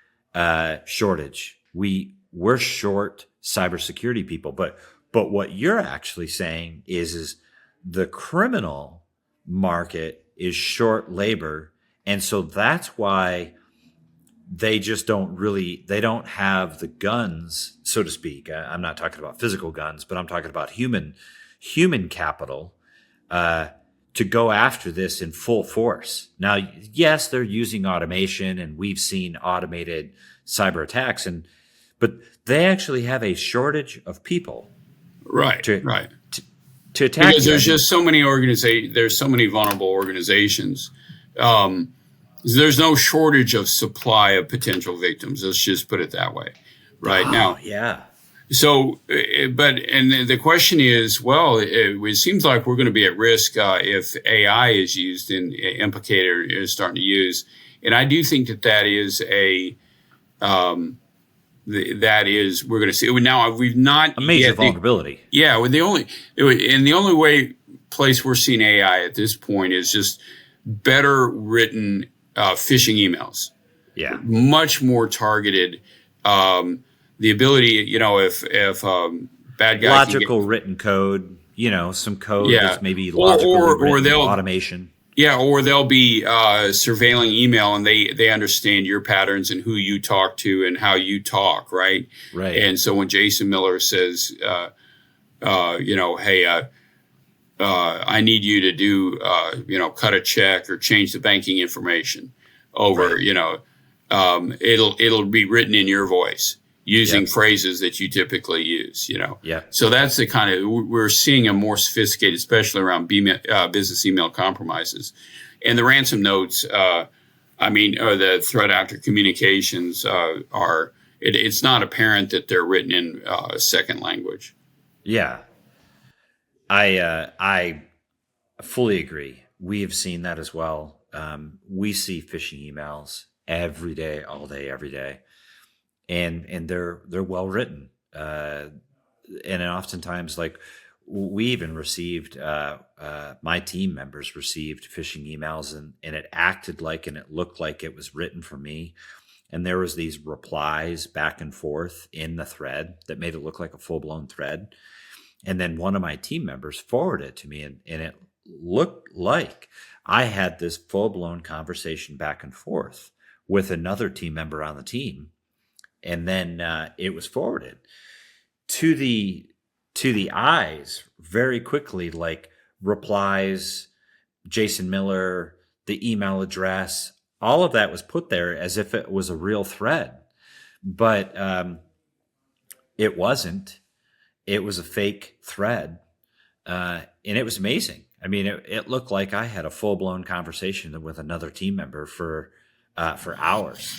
Speaker 1: shortage. We're short cybersecurity people, but what you're actually saying is the criminal market is short labor, and so that's why they just they don't have the guns, so to speak. I'm not talking about physical guns, but I'm talking about human capital to go after this in full force. Now, yes, they're using automation, and we've seen automated cyber attacks, but they actually have a shortage of people,
Speaker 2: Right.
Speaker 1: to attack.
Speaker 2: Because there's just so many there's so many vulnerable organizations. There's no shortage of supply of potential victims. Let's just put it that way. Right now.
Speaker 1: Yeah.
Speaker 2: So, and the question is, well, it seems like we're going to be at risk if AI is used and implicated or is starting to use. And I do think that is we're going to see. Now, we've not
Speaker 1: A major vulnerability.
Speaker 2: The only place we're seeing AI at this point is just better written phishing emails.
Speaker 1: Yeah.
Speaker 2: Much more targeted. The ability, if bad guys
Speaker 1: logical written code, some code that's maybe logical
Speaker 2: or they'll
Speaker 1: automation.
Speaker 2: Yeah, or they'll be surveilling email, and they understand your patterns and who you talk to and how you talk, right?
Speaker 1: Right.
Speaker 2: And so when Jason Miller says, hey, I need you to do, cut a check or change the banking information over,
Speaker 1: Right.
Speaker 2: It'll be written in your voice using
Speaker 1: Yep.
Speaker 2: phrases that you typically use,
Speaker 1: Yeah.
Speaker 2: So that's the kind of, we're seeing a more sophisticated, especially around business email compromises. And the ransom notes, or the threat actor communications it's not apparent that they're written in a second language.
Speaker 1: Yeah. I fully agree. We have seen that as well. We see phishing emails every day, all day, every day. And they're well written, and oftentimes, like, we even received my team members received phishing emails, and it acted like, and it looked like it was written for me, and there was these replies back and forth in the thread that made it look like a full-blown thread. And then one of my team members forwarded it to me, and it looked like I had this full blown conversation back and forth with another team member on the team, and then it was forwarded to the eyes very quickly, like replies, Jason Miller, the email address, all of that was put there as if it was a real thread, but it wasn't. It was a fake thread, and it was amazing. I mean, it looked like I had a full blown conversation with another team member for hours.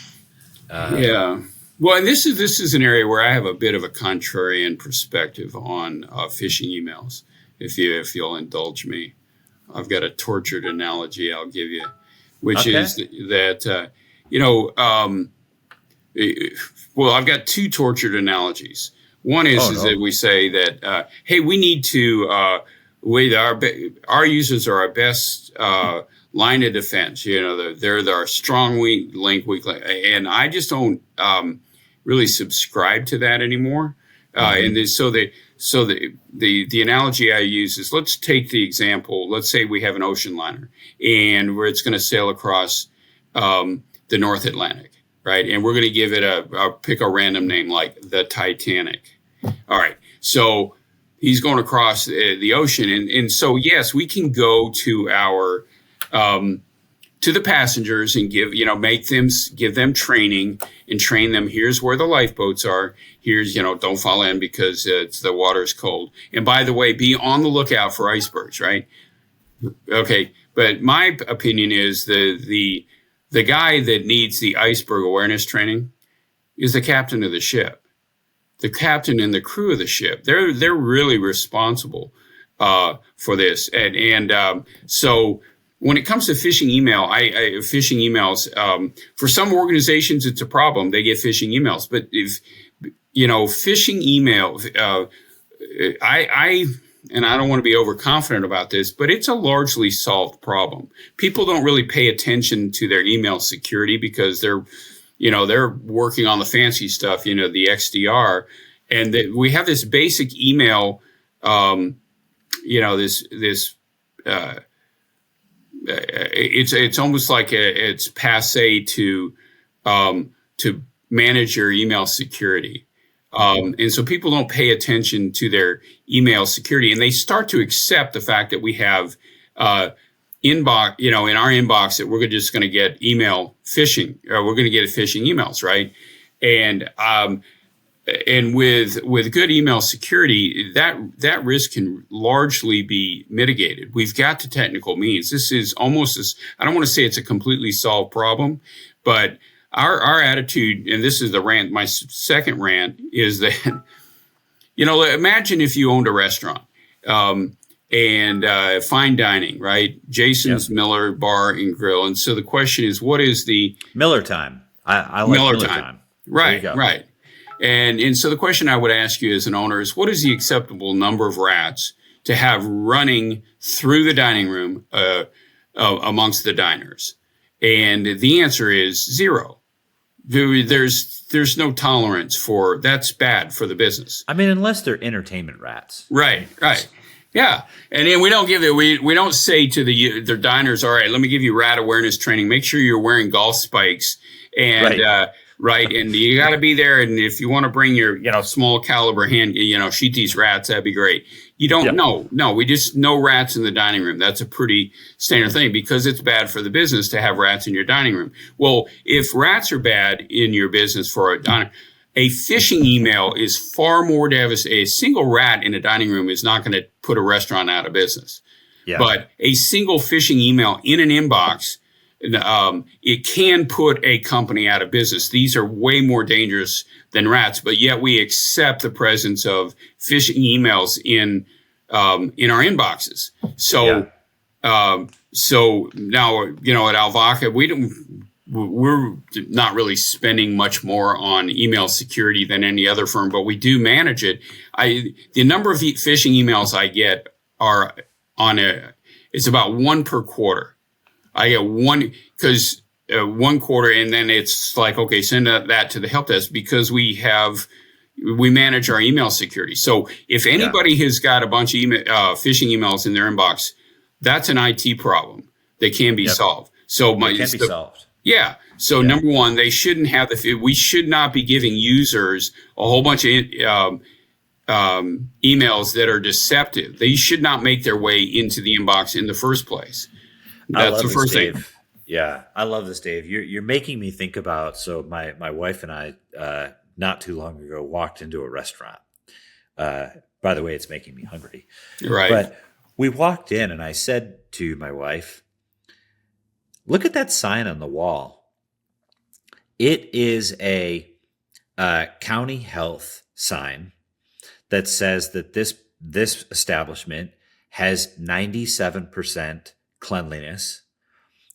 Speaker 2: Yeah. Well, and this is an area where I have a bit of a contrarian perspective on phishing emails. If you'll indulge me, I've got a tortured analogy I'll give you, which is that well, I've got two tortured analogies. One is that we say that hey, we need to our users are our best line of defense. They're our strong weak link, and I just don't really subscribe to that anymore. And then, so the analogy I use is, let's take the example. Let's say we have an ocean liner, and where it's going to sail across the North Atlantic, right? And we're going to give it pick a random name like the Titanic. All right, so he's going across the ocean, and so yes, we can go to our to the passengers and give them training and train them. Here's where the lifeboats are. Here's don't fall in because the water's cold. And by the way, be on the lookout for icebergs, right? Okay, but my opinion is the guy that needs the iceberg awareness training is the captain of the ship. The captain and the crew of the ship, they're really responsible for this. And so when it comes to phishing phishing emails, for some organizations, it's a problem. They get phishing emails. But if, phishing email, and I don't want to be overconfident about this, but it's a largely solved problem. People don't really pay attention to their email security because they're working on the fancy stuff, the XDR, and we have this basic email, it's almost like it's passe to manage your email security. And so people don't pay attention to their email security, and they start to accept the fact that we have, inbox, in our inbox, that we're just going to get email phishing, or we're going to get phishing emails, right? And with good email security, that risk can largely be mitigated. We've got the technical means. This is almost I don't want to say it's a completely solved problem, but our attitude, and this is the rant, my second rant, is that, imagine if you owned a restaurant. And fine dining, right? Jason's Miller Bar and Grill. And so the question is, what is the
Speaker 1: Miller time? I like Miller time.
Speaker 2: Right, right. And so the question I would ask you as an owner is, what is the acceptable number of rats to have running through the dining room amongst the diners? And the answer is 0. There's no tolerance for that's bad for the business.
Speaker 1: I mean, unless they're entertainment rats.
Speaker 2: Right. Yeah, and then we don't say to their diners, all right, let me give you rat awareness training. Make sure you're wearing golf spikes, and and you got to be there. And if you want to bring your small caliber hand, shoot these rats, that'd be great. You don't no, we just no rats in the dining room. That's a pretty standard thing because it's bad for the business to have rats in your dining room. Well, if rats are bad in your business for a dining. A phishing email is far more devastating. A single rat in a dining room is not going to put a restaurant out of business. Yeah. But a single phishing email in an inbox, it can put a company out of business. These are way more dangerous than rats, but yet we accept the presence of phishing emails in our inboxes. So, so now, at Alvaca, we're not really spending much more on email security than any other firm, but we do manage it. The number of phishing emails I get are it's about 1 per quarter. I get one because 1 quarter, and then it's like, okay, send that to the help desk because we manage our email security. So if anybody has got a bunch of phishing emails in their inbox, that's an IT problem. They can be
Speaker 1: Yep.
Speaker 2: solved. So
Speaker 1: They can be solved.
Speaker 2: yeah. So
Speaker 1: Yeah.
Speaker 2: number one, they shouldn't have we should not be giving users a whole bunch of emails that are deceptive. They should not make their way into the inbox in the first place.
Speaker 1: I
Speaker 2: That's
Speaker 1: love
Speaker 2: the
Speaker 1: this,
Speaker 2: first thing.
Speaker 1: Dave. Yeah, I love this, Dave. You're making me think about. So my wife and I not too long ago walked into a restaurant. By the way, it's making me hungry.
Speaker 2: Right.
Speaker 1: But we walked in, and I said to my wife, "Look at that sign on the wall. It is a county health sign that says that this establishment has 97% cleanliness,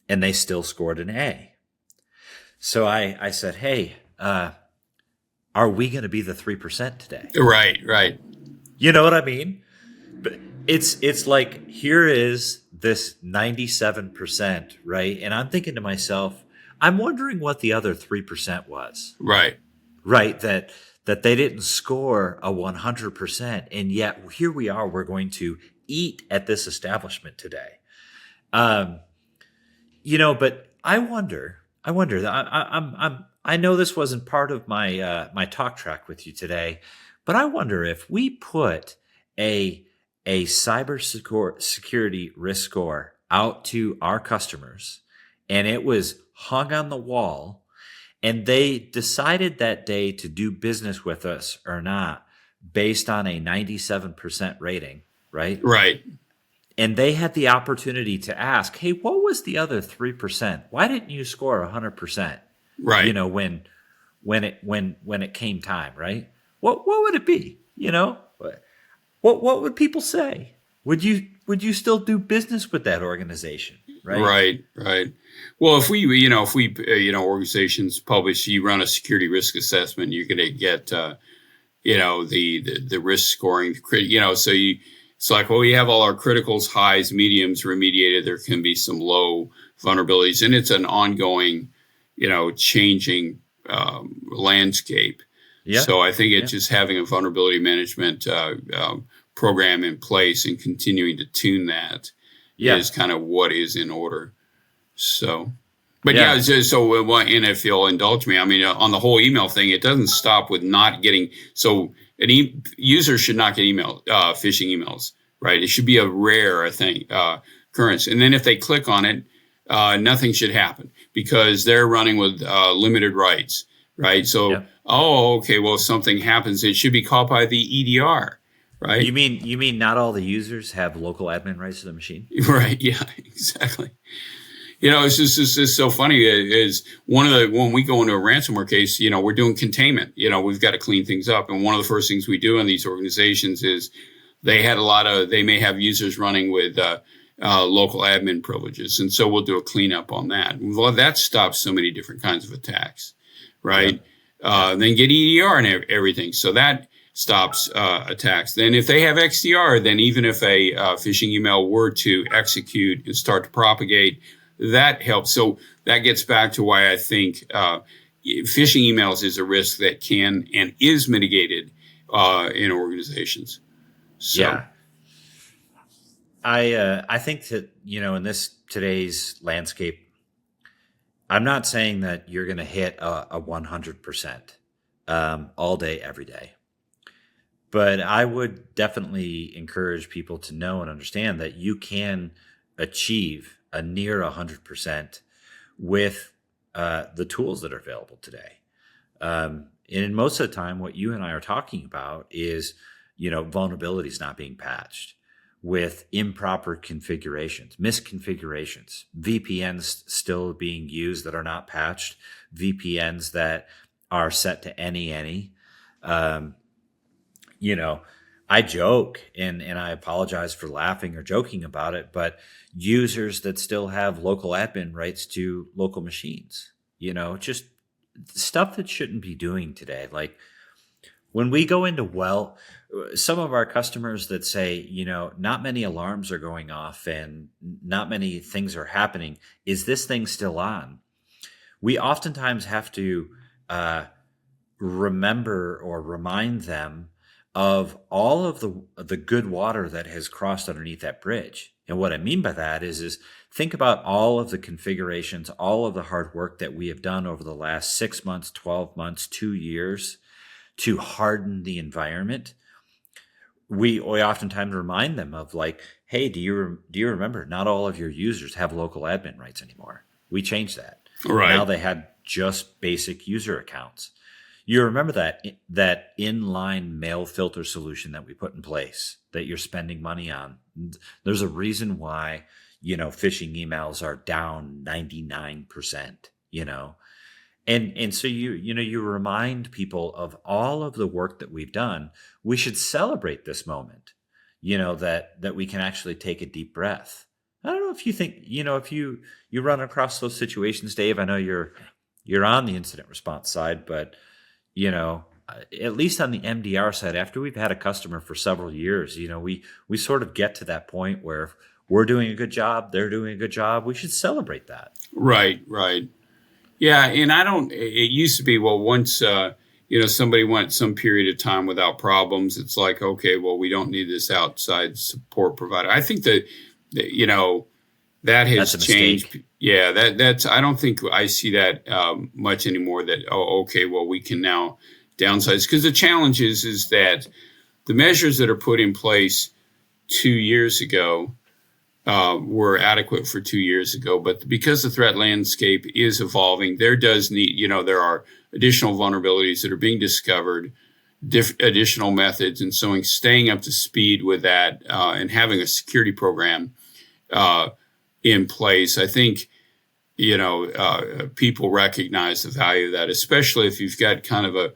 Speaker 1: and they still scored an A." So I said, "Hey, are we going to be the 3% today?"
Speaker 2: Right. Right.
Speaker 1: You know what I mean? But it's like, here is this 97%, right? And I'm thinking to myself, I'm wondering what the other 3% was,
Speaker 2: Right.
Speaker 1: right? That they didn't score a 100%, and yet here we are. We're going to eat at this establishment today. But I wonder. I know this wasn't part of my talk track with you today, but I wonder if we put a cybersecurity risk score out to our customers, and it was hung on the wall, and they decided that day to do business with us or not based on a 97% rating, right?
Speaker 2: Right.
Speaker 1: And they had the opportunity to ask, "Hey, what was the other 3%? Why didn't you score 100%?"
Speaker 2: Right.
Speaker 1: When it came time, right? What would it be? What would people say? Would you still do business with that organization? Right.
Speaker 2: Right. Right. Well, if we organizations publish, you run a security risk assessment, you're going to get, the risk scoring, so it's like, well, we have all our criticals, highs, mediums remediated. There can be some low vulnerabilities, and it's an ongoing, changing landscape.
Speaker 1: Yeah.
Speaker 2: So I think it's just having a vulnerability management program in place and continuing to tune that is kind of what is in order. So, but and if you'll indulge me, I mean, on the whole email thing, it doesn't stop with not getting. So user should not get phishing emails, right? It should be a rare, I think, occurrence. And then if they click on it, nothing should happen because they're running with limited rights, right? So, okay, well, if something happens, it should be caught by the EDR, right?
Speaker 1: You mean not all the users have local admin rights to the machine?
Speaker 2: Right. Yeah, exactly. It's just so funny is when we go into a ransomware case, we're doing containment, we've got to clean things up. And one of the first things we do in these organizations is they may have users running with local admin privileges. And so we'll do a cleanup on that. Well, that stops so many different kinds of attacks, right? Then get EDR and everything. So that stops attacks. Then if they have XDR, then even if a phishing email were to execute and start to propagate, that helps. So that gets back to why I think phishing emails is a risk that can and is mitigated in organizations. So.
Speaker 1: Yeah. I think that, in this today's landscape, I'm not saying that you're going to hit a 100% all day, every day. But I would definitely encourage people to know and understand that you can achieve a near 100% with the tools that are available today. And most of the time, what you and I are talking about is, vulnerabilities not being patched with improper configurations, misconfigurations, VPNs still being used that are not patched, VPNs that are set to any. I joke and I apologize for laughing or joking about it, but users that still have local admin rights to local machines, just stuff that shouldn't be doing today. Like when we go into, some of our customers that say, not many alarms are going off and not many things are happening. Is this thing still on? We oftentimes have to remember or remind them of all of the good water that has crossed underneath that bridge. And what I mean by that is think about all of the configurations, all of the hard work that we have done over the last 6 months, 12 months, 2 years to harden the environment. We oftentimes remind them of like, hey, do you remember not all of your users have local admin rights anymore? We changed that.
Speaker 2: Right.
Speaker 1: Now they had just basic user accounts. You remember that inline mail filter solution that we put in place that you're spending money on? There's a reason why, phishing emails are down 99%, And so you remind people of all of the work that we've done. We should celebrate this moment, that we can actually take a deep breath. I don't know if you think, if you run across those situations, Dave. I know you're on the incident response side, but at least on the MDR side, after we've had a customer for several years, we sort of get to that point where if we're doing a good job, they're doing a good job. We should celebrate that.
Speaker 2: Right. Yeah. And it used to be, well, once, somebody went some period of time without problems, it's like, okay, well, we don't need this outside support provider. I think that that has changed. Yeah, that's. I don't think I see that much anymore. That okay, well, we can now downsize, because the challenge is that the measures that are put in place 2 years ago were adequate for 2 years ago, but because the threat landscape is evolving, there are additional vulnerabilities that are being discovered, additional methods, and so staying up to speed with that and having a security program in place, I think, people recognize the value of that, especially if you've got kind of a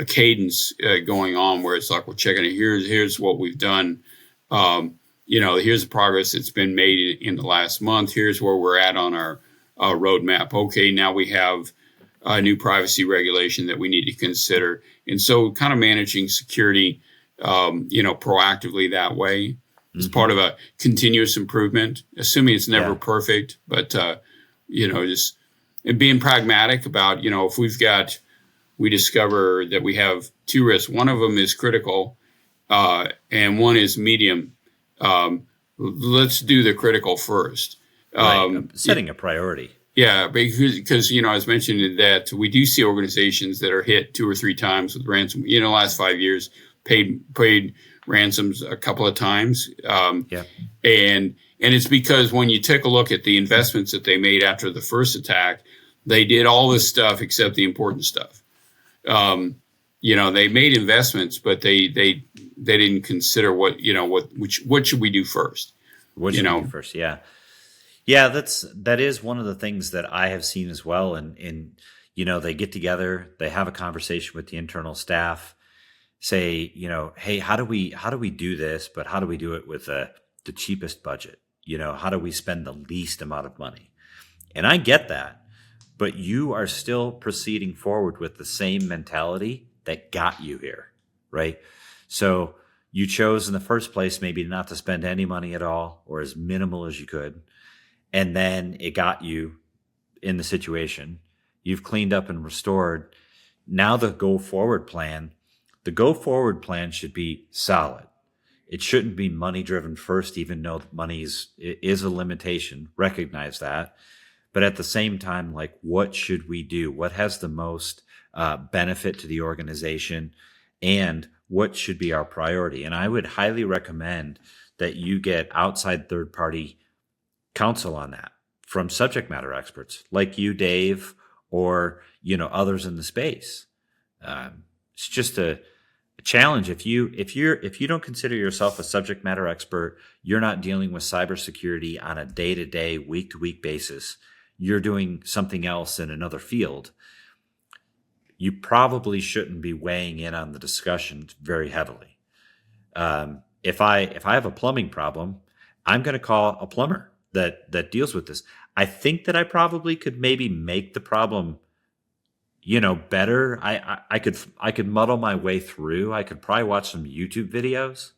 Speaker 2: cadence going on where it's like, well, checking it. Here's what we've done. Here's the progress that's been made in the last month. Here's where we're at on our roadmap. Okay, now we have a new privacy regulation that we need to consider. And so kind of managing security, proactively that way. It's part of a continuous improvement, assuming it's never perfect, but, just and being pragmatic about, if we discover that we have two risks. One of them is critical and one is medium. Let's do the critical first.
Speaker 1: Setting a priority.
Speaker 2: Yeah, because I was mentioning that we do see organizations that are hit 2 or 3 times with ransom. The last 5 years, paid ransoms a couple of times. And it's because when you take a look at the investments that they made after the first attack, they did all this stuff except the important stuff. They made investments, but they didn't consider what should we do first?
Speaker 1: What should we do first? Yeah. Yeah, that is one of the things that I have seen as well. And they get together, they have a conversation with the internal staff, say, hey, how do we do this? But how do we do it with the cheapest budget? How do we spend the least amount of money? And I get that, but you are still proceeding forward with the same mentality that got you here, right? So you chose in the first place maybe not to spend any money at all or as minimal as you could. And then it got you in the situation. You've cleaned up and restored. Now the go forward plan should be solid. It shouldn't be money driven first, even though money is a limitation. Recognize that. But at the same time, like, what should we do? What has the most benefit to the organization? And what should be our priority? And I would highly recommend that you get outside third-party counsel on that from subject matter experts like you, Dave, or others in the space. It's just a challenge. If you don't consider yourself a subject matter expert, you're not dealing with cybersecurity on a day-to-day, week-to-week basis. You're doing something else in another field. You probably shouldn't be weighing in on the discussion very heavily. If I have a plumbing problem, I'm going to call a plumber that deals with this. I think that I probably could maybe make the problem, better. I could muddle my way through. I could probably watch some YouTube videos,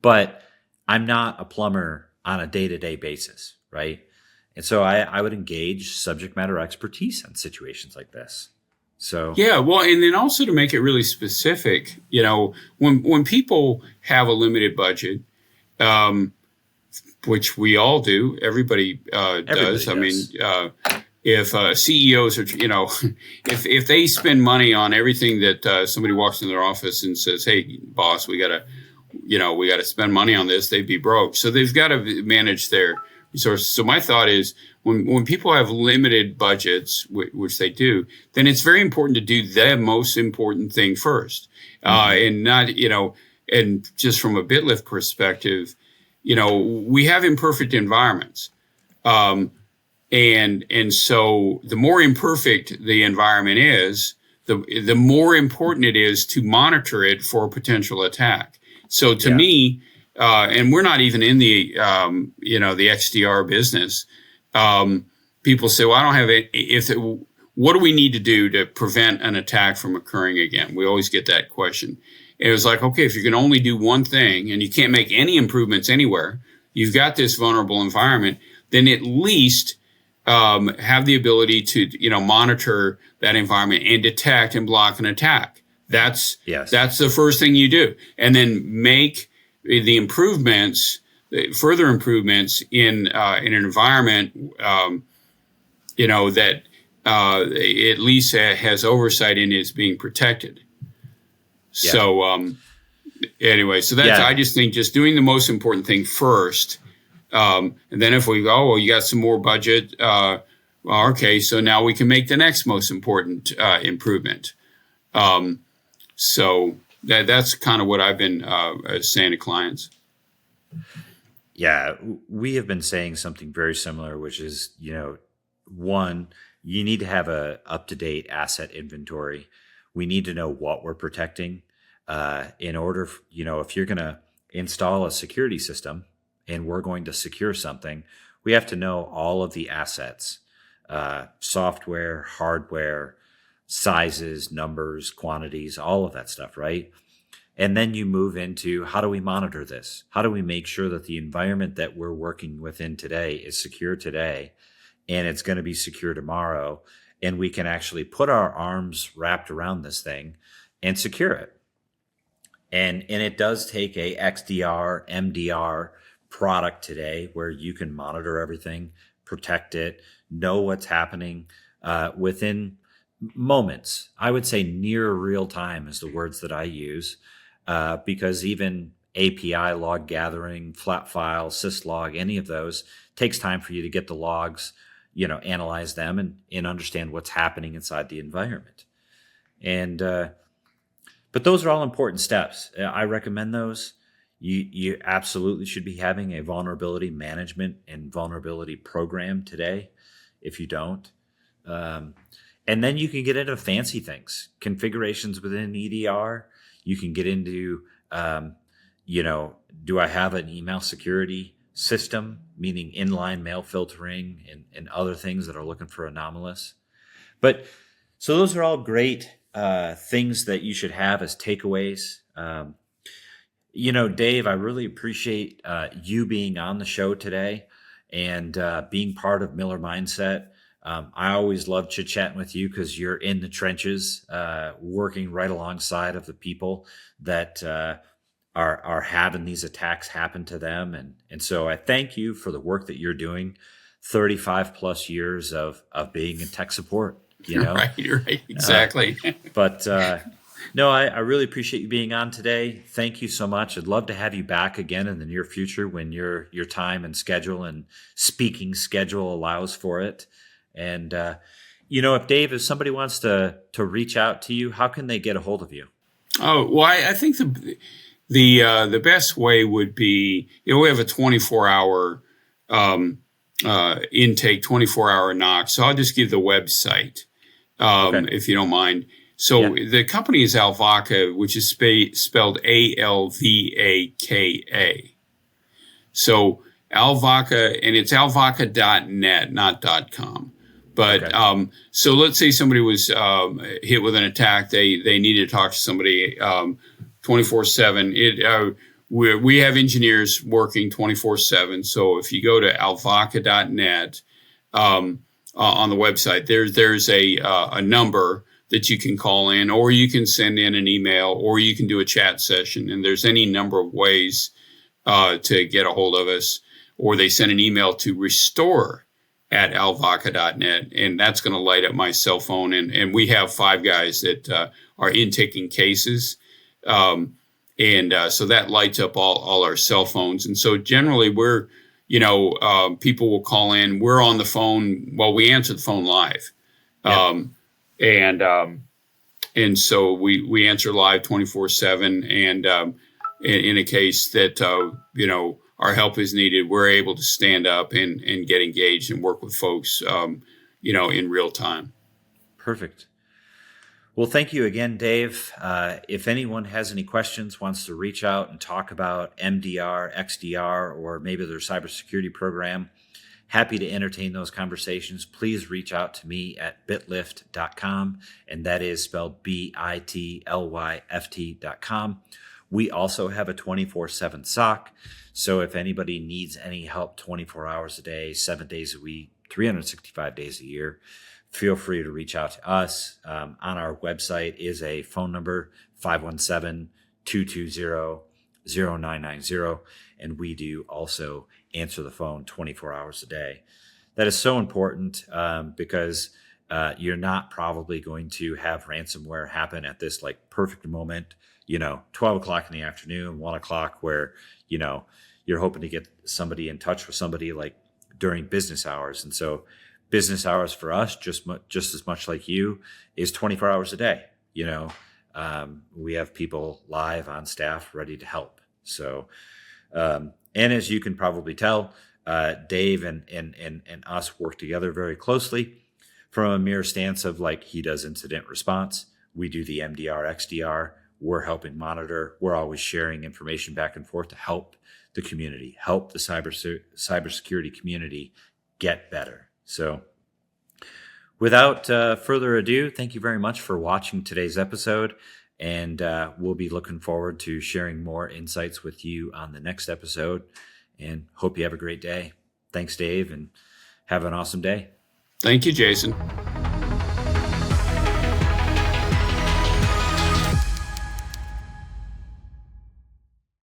Speaker 1: but I'm not a plumber on a day-to-day basis, right? And so I would engage subject matter expertise in situations like this. So
Speaker 2: Yeah, well, and then also to make it really specific, when people have a limited budget, um, which we all do, everybody
Speaker 1: everybody
Speaker 2: does. I mean,
Speaker 1: does.
Speaker 2: if CEOs are, if they spend money on everything that somebody walks in their office and says, "Hey, boss, we got to spend money on this," they'd be broke. So they've got to manage their resources. So my thought is, when people have limited budgets, which they do, then it's very important to do the most important thing first, and not, and just from a BitLyft perspective, we have imperfect environments. And so the more imperfect the environment is, the more important it is to monitor it for a potential attack. So to me, and we're not even in the the XDR business. People say, "Well, I don't have it. What do we need to do to prevent an attack from occurring again?" We always get that question. And it was like, okay, if you can only do one thing and you can't make any improvements anywhere, you've got this vulnerable environment, then at least have the ability to, monitor that environment and detect and block an attack. That's the first thing you do. And then make the improvements, further improvements in an environment, that at least has oversight and is being protected. Yeah. So anyway, so that's, I just think just doing the most important thing first. And then if we go, well, you got some more budget. Okay, so now we can make the next most important improvement. So that's kind of what I've been saying to clients.
Speaker 1: Yeah, we have been saying something very similar, which is, one, you need to have a up-to-date asset inventory. We need to know what we're protecting in order, if you're going to install a security system and we're going to secure something, we have to know all of the assets, software, hardware, sizes, numbers, quantities, all of that stuff, right? And then you move into, how do we monitor this? How do we make sure that the environment that we're working within today is secure today and it's going to be secure tomorrow, and we can actually put our arms wrapped around this thing and secure it. And it does take a XDR, MDR product today where you can monitor everything, protect it, know what's happening within moments. I would say near real time is the words that I use, because even API log gathering, flat file, syslog, any of those takes time for you to get the logs, analyze them and understand what's happening inside the environment. And but those are all important steps. I recommend those. You absolutely should be having a vulnerability management and vulnerability program today. If you don't, and then you can get into fancy things, configurations within EDR. You can get into, do I have an email security system, meaning inline mail filtering and other things that are looking for anomalous. But so those are all great things that you should have as takeaways. Dave, I really appreciate you being on the show today and being part of Miller Mindset. I always love chit-chatting with you because you're in the trenches, working right alongside of the people that are having these attacks happen to them. And so I thank you for the work that you're doing, 35 plus years of being in tech support,
Speaker 2: Right, exactly.
Speaker 1: No, I really appreciate you being on today. Thank you so much. I'd love to have you back again in the near future when your time and schedule and speaking schedule allows for it. And, if somebody wants to reach out to you, how can they get a hold of you?
Speaker 2: Oh, well, I think the best way would be, we have a 24-hour intake, 24-hour knock. So I'll just give the website, if you don't mind. So the company is Alvaca, which is spelled Alvaka. So Alvaca, and it's alvaca.net, not .com. But so let's say somebody was hit with an attack. They needed to talk to somebody 24/7. We have engineers working 24/7. So if you go to alvaca.net on the website, there's a number that you can call in, or you can send in an email, or you can do a chat session. And there's any number of ways to get a hold of us, or they send an email to restore@alvaca.net, and that's going to light up my cell phone. And we have 5 guys that are intaking cases. So that lights up all our cell phones. And so generally we're, people will call in, we're on the phone. Well, we answer the phone live. Yep. And so we answer live 24/7. And in a case that, our help is needed, we're able to stand up and get engaged and work with folks, in real time.
Speaker 1: Perfect. Well, thank you again, Dave. If anyone has any questions, wants to reach out and talk about MDR, XDR, or maybe their cybersecurity program, happy to entertain those conversations. Please reach out to me at bitlyft.com, and that is spelled BITLYFT.com. We also have a 24/7 SOC. So if anybody needs any help 24 hours a day, 7 days a week, 365 days a year, feel free to reach out to us. On our website is a phone number, 517-220-0990. And we do also answer the phone 24 hours a day. That is so important because you're not probably going to have ransomware happen at this perfect moment, 12 o'clock in the afternoon, 1 o'clock, where, you're hoping to get somebody in touch with somebody during business hours. And so business hours for us, just as much like you, is 24 hours a day. We have people live on staff ready to help. So, and as you can probably tell, Dave and us work together very closely from a mere stance of he does incident response. We do the MDR, XDR. We're helping monitor. We're always sharing information back and forth to help the community, help the cybersecurity community get better. So without further ado, thank you very much for watching today's episode. And we'll be looking forward to sharing more insights with you on the next episode. And hope you have a great day. Thanks, Dave, and have an awesome day.
Speaker 2: Thank you, Jason.